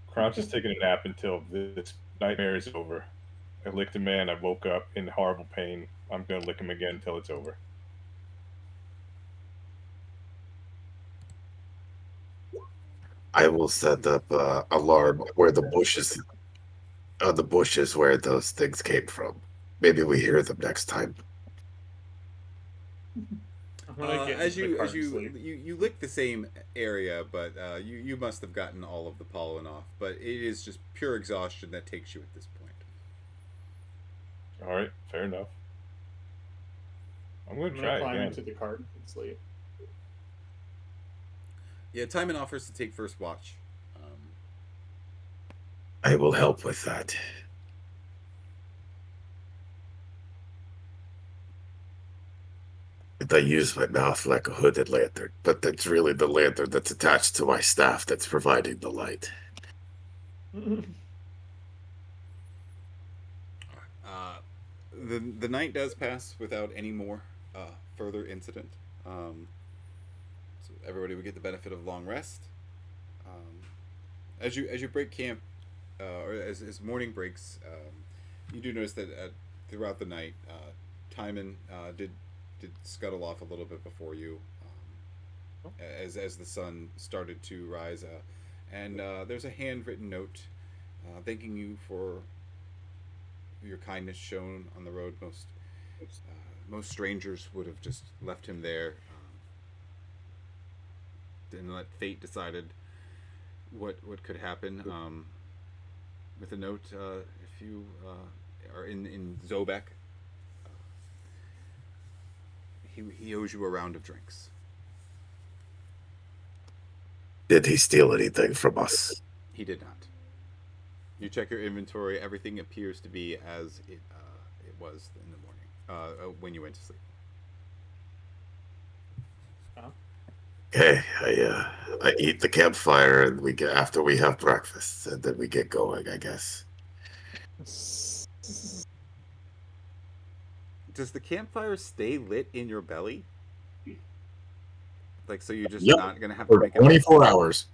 Crouch is taking a nap until this nightmare is over. I licked a man. I woke up in horrible pain. I'm gonna lick him again until it's over. I will set up alarm where the bushes where those things came from. Maybe we hear them next time. I'm gonna get As into the you car as and you, sleep. you lick the same area, but you must have gotten all of the pollen off. But it is just pure exhaustion that takes you at this point. All right, fair enough. I'm gonna I'm try gonna climb again. into the cart and sleep. Yeah, Timon offers to take first watch. I will help with that. And I use my mouth like a hooded lantern, but that's really the lantern that's attached to my staff that's providing the light. The night does pass without any more further incident. So everybody would get the benefit of long rest. As you break camp, or as morning breaks, you do notice that throughout the night, Timon did scuttle off a little bit before you, as the sun started to rise, and there's a handwritten note thanking you for your kindness shown on the road. Most strangers would have just left him there, and let fate decided what could happen. With a note, if you are in Zobek, he owes you a round of drinks. Did he steal anything from us? He did not. You check your inventory; everything appears to be as it was in the morning when you went to sleep. Okay, I eat the campfire and we get after we have breakfast and then we get going, I guess. Does the campfire stay lit in your belly? Like, so you're just Yep. not gonna have to For make a 24 hours.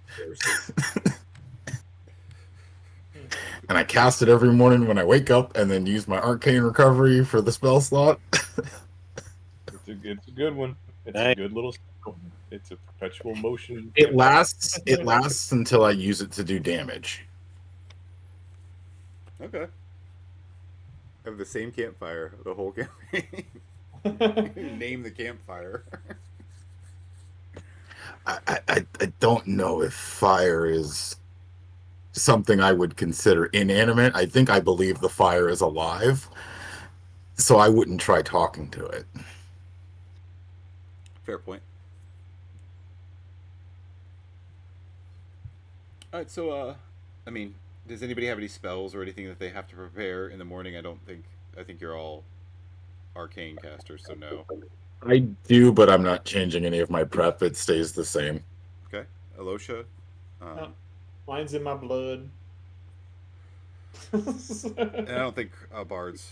And I cast it every morning when I wake up and then use my arcane recovery for the spell slot. It's a good one. It's a Nice. good little cycle. It's a perpetual motion. It lasts until I use it to do damage. Okay. Of the same campfire the whole campaign. Name the campfire. I don't know if fire is something I would consider inanimate. I believe the fire is alive. So I wouldn't try talking to it. Fair point. All right, so I mean, does anybody have any spells or anything that they have to prepare in the morning? I think you're all arcane casters, so no. I do, but I'm not changing any of my prep. It stays the same. Okay, Alosha. No. Mine's in my blood. And I don't think bards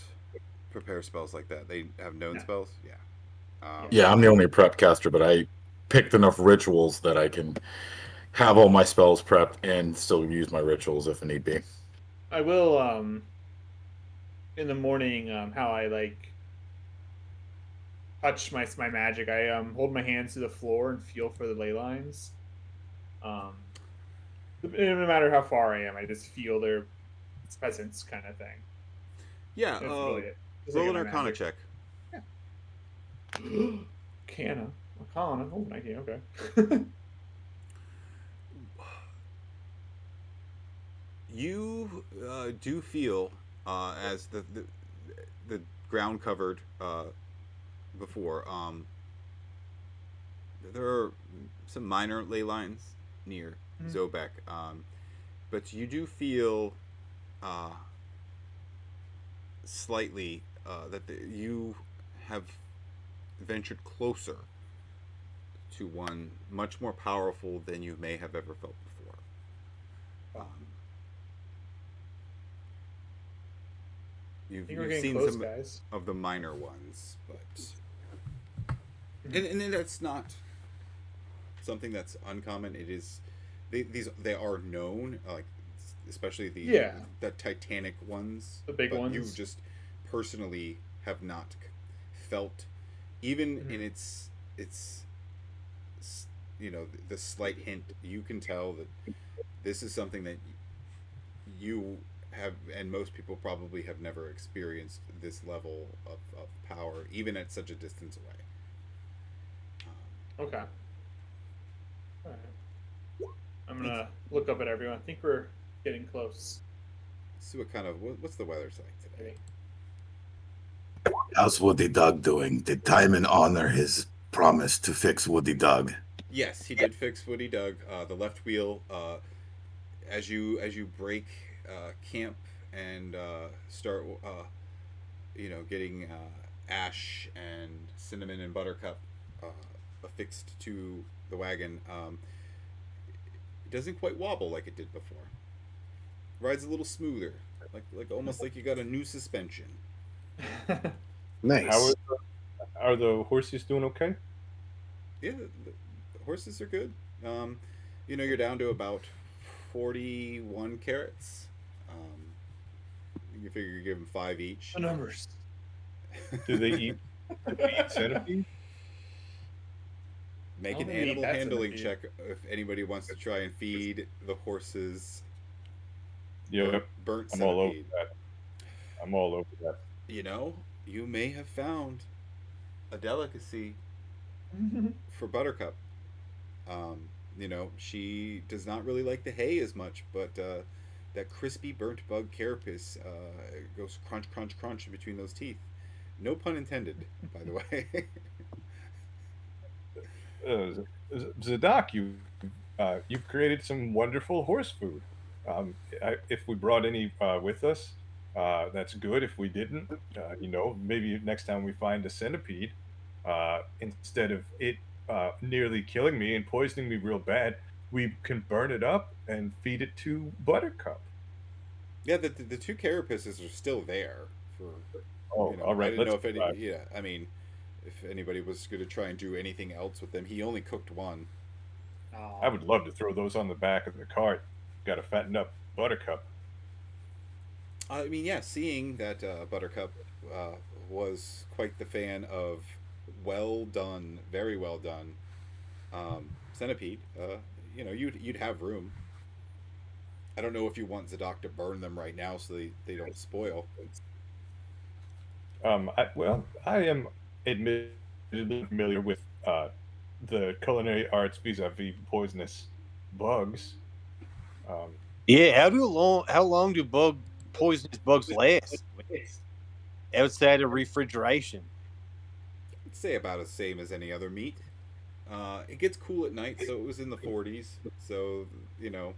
prepare spells like that. They have known spells. Yeah. Yeah, I'm the only prep caster, but I picked enough rituals that I can have all my spells prepped and still use my rituals if need be. I will in the morning how I like touch my magic. I hold my hands to the floor and feel for the ley lines. No matter how far I am, I just feel their presence, kind of thing. Yeah. That's really it. Just Roll like an in my Arcana magic. check. Arcana. Oh, 19. Okay. You do feel as the ground covered before. There are some minor ley lines near Zobek, but you do feel slightly that you have ventured closer to one much more powerful than you may have ever felt before. I think we're You've getting seen close, some guys. of the minor ones, but and that's not something that's uncommon. It is they are known, like especially the Titanic ones, The big but ones. you just personally have not felt, even in its the slight hint. You can tell that this is something that you have, and most people probably have never experienced this level of power, even at such a distance away. Okay. All right. I'm gonna look up at everyone. I think we're getting close. See what's the weather like today? How's Woody Doug doing? Did Timon honor his promise to fix Woody Doug? Yes, he did fix Woody Doug. The left wheel, as you break camp and start, getting Ash and Cinnamon and Buttercup affixed to the wagon. It doesn't quite wobble like it did before. Rides a little smoother, like almost like you got a new suspension. Nice. Are the horses doing okay? Yeah, the horses are good. You're down to about 41 carats. You figure you give them 5 each. The numbers. Do they eat centipede? Make I an don't think animal that's handling enough, check if anybody wants to try and feed the horses Yep. burnt I'm all over centipede. that. I'm all over that. You may have found a delicacy for Buttercup. She does not really like the hay as much, but that crispy burnt bug carapace goes crunch, crunch, crunch between those teeth. No pun intended, by the way. Zadok, you've created some wonderful horse food. If we brought any with us, that's good. If we didn't, maybe next time we find a centipede, instead of it nearly killing me and poisoning me real bad, we can burn it up and feed it to Buttercup. Yeah, the two carapaces are still there for, Oh, all I right. didn't know Let's. if any, yeah, I mean, if anybody was going to try and do anything else with them. He only cooked one. I would love to throw those on the back of the cart. Got to fatten up Buttercup. I mean, yeah, seeing that Buttercup uh, was quite the fan of well done, very well done centipede, you'd have room. I don't know if you want Zadok to burn them right now so they don't spoil. I am admittedly familiar with the culinary arts vis-a-vis poisonous bugs. Um, Yeah, how long do poisonous bugs last outside of refrigeration? I'd say about the same as any other meat. It gets cool at night, so it was in the 40s. So you know,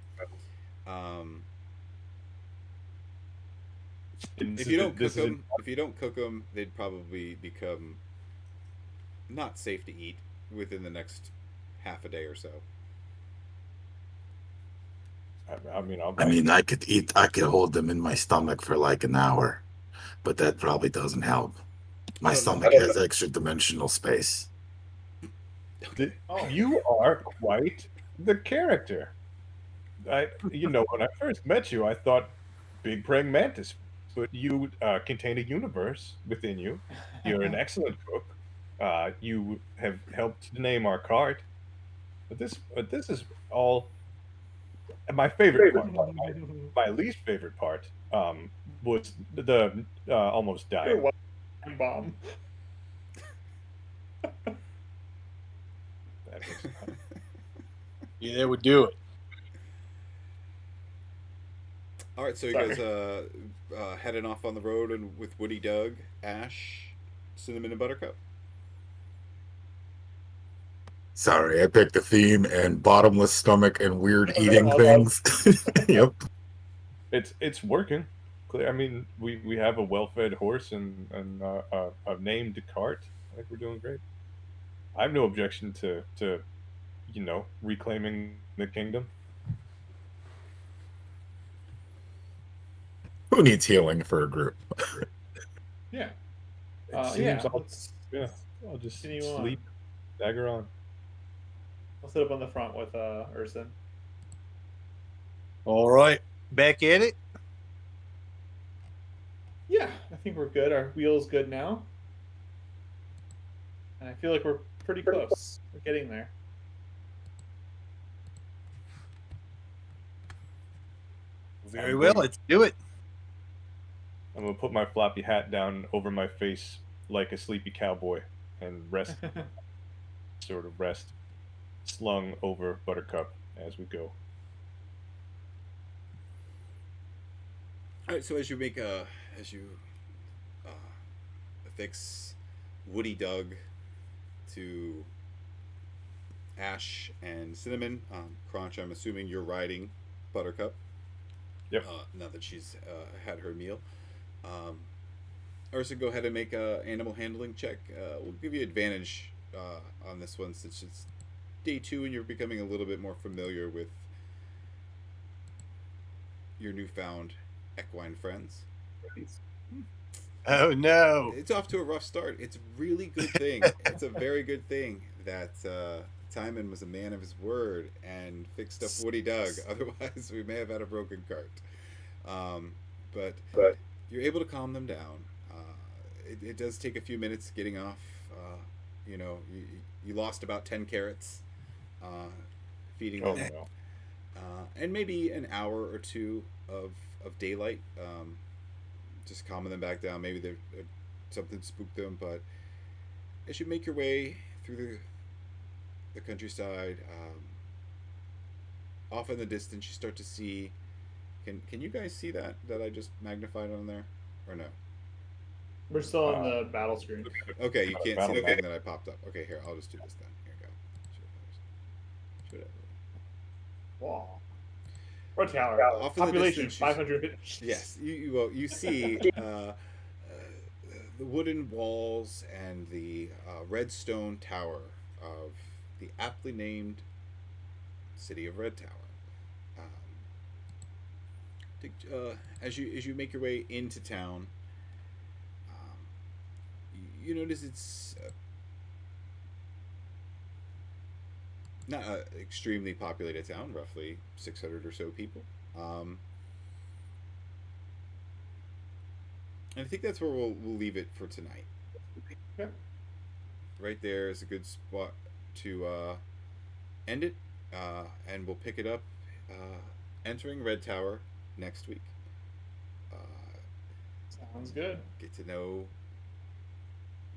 um, and if this you is don't cook this is them, they'd probably become not safe to eat within the next half a day or so. I mean, I mean, I could hold them in my stomach for like an hour, but that probably doesn't help. I My don't know. stomach has extra dimensional space. Oh. You are quite the character. When I first met you, I thought big praying mantis, but you contain a universe within you. You're an excellent cook. You have helped to name our cart, but this is all my favorite part. My least favorite part was the almost You're a dying. wine bomb. That was, Yeah, that would do it. All right, so you guys heading off on the road and with Woody, Doug, Ash, Cinnamon, and Buttercup. Sorry, I picked the theme and bottomless stomach and weird Oh, eating no, things. Yep. it's working. Clear. I mean, we have a well-fed horse and a named cart. I think we're doing great. I have no objection to reclaiming the kingdom. Who needs healing for a group? Yeah. It seems Yeah. I'll, Let's yeah, I'll just continue on. sleep, dagger on. I'll sit up on the front with Urson. All right, back at it. Yeah, I think we're good. Our wheel's good now. And I feel like we're pretty close. We're getting there. Very well. Let's do it. I'm gonna put my floppy hat down over my face like a sleepy cowboy and rest, slung over Buttercup as we go. All right, so as you uh, affix Woody, Doug to Ash and Cinnamon, Crunch, I'm assuming you're riding Buttercup. Yep. Now that she's had her meal. Ursa, go ahead and make a animal handling check. We'll give you advantage on this one since it's day 2 and you're becoming a little bit more familiar with your newfound equine friends. Oh no! It's off to a rough start. It's a really good thing. It's a very good thing that Timon was a man of his word and fixed up Woody Doug. Otherwise, we may have had a broken cart. But you're able to calm them down. It does take a few minutes getting off. You lost about 10 carrots feeding Oh them. no. And maybe an hour or two of daylight. Just calming them back down. Maybe something spooked them, but as you make your way through the countryside, off in the distance, you start to see. Can you guys see that I just magnified on there, or no? We're still on the battle screen. Okay, you can't see Battle the map. thing that I popped up. Okay, here, I'll just do this then. Here you go. Should have. Wow. Red Tower. Off in the Population distance, you 500. Yes, you see the wooden walls and the red stone tower of the aptly named city of Red Tower. Um, as you make your way into town, you notice it's not an extremely populated town, roughly 600 or so people. Um, and I think that's where we'll leave it for tonight. Okay. Right there is a good spot to end it, and we'll pick it up entering Red Tower next week. Uh, Sounds good. get to know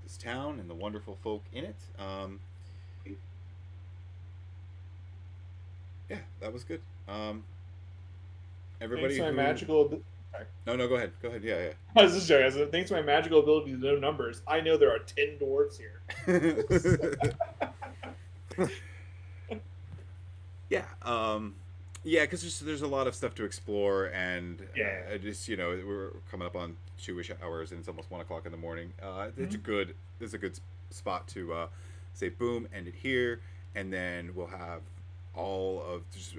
this town and the wonderful folk in it. Yeah, that was good. Everybody. Thanks to my who- magical. Sorry. No, go ahead. Go ahead. Yeah, I was just joking. I said, thanks to my magical ability to know numbers, I know there are 10 dwarves here. yeah. Yeah, because there's a lot of stuff to explore, and Yeah. just we're coming up on 2-ish hours, and it's almost 1 o'clock in the morning. It's a good spot to say boom, end it here, and then we'll have all of just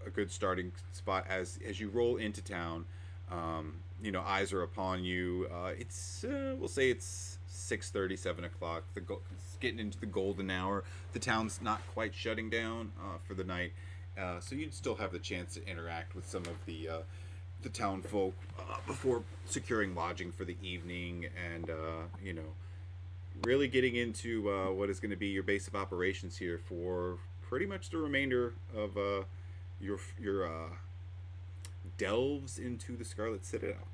a good starting spot as you roll into town. Eyes are upon you. It's we'll say it's 6:30, 7 o'clock. It's getting into the golden hour. The town's not quite shutting down for the night, so you'd still have the chance to interact with some of the town folk before securing lodging for the evening, and really getting into what is going to be your base of operations here for pretty much the remainder of your delves into the Scarlet Citadel.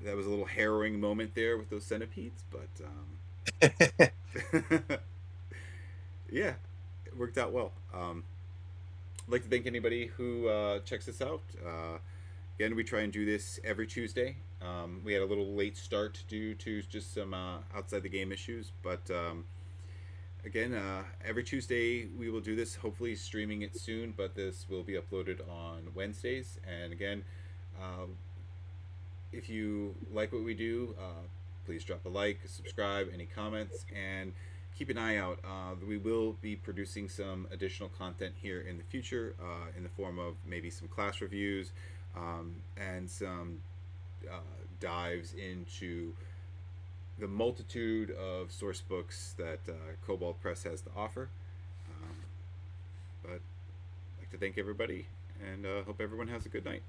That was a little harrowing moment there with those centipedes, but yeah, it worked out well. I'd like to thank anybody who checks this out. Again, we try and do this every Tuesday. We had a little late start due to just some outside the game issues, but again, every Tuesday we will do this, hopefully streaming it soon, but this will be uploaded on Wednesdays. And again, if you like what we do, please drop a like, subscribe, any comments, and keep an eye out. We will be producing some additional content here in the future in the form of maybe some class reviews and some dives into the multitude of source books that Cobalt Press has to offer. But I'd like to thank everybody, and hope everyone has a good night.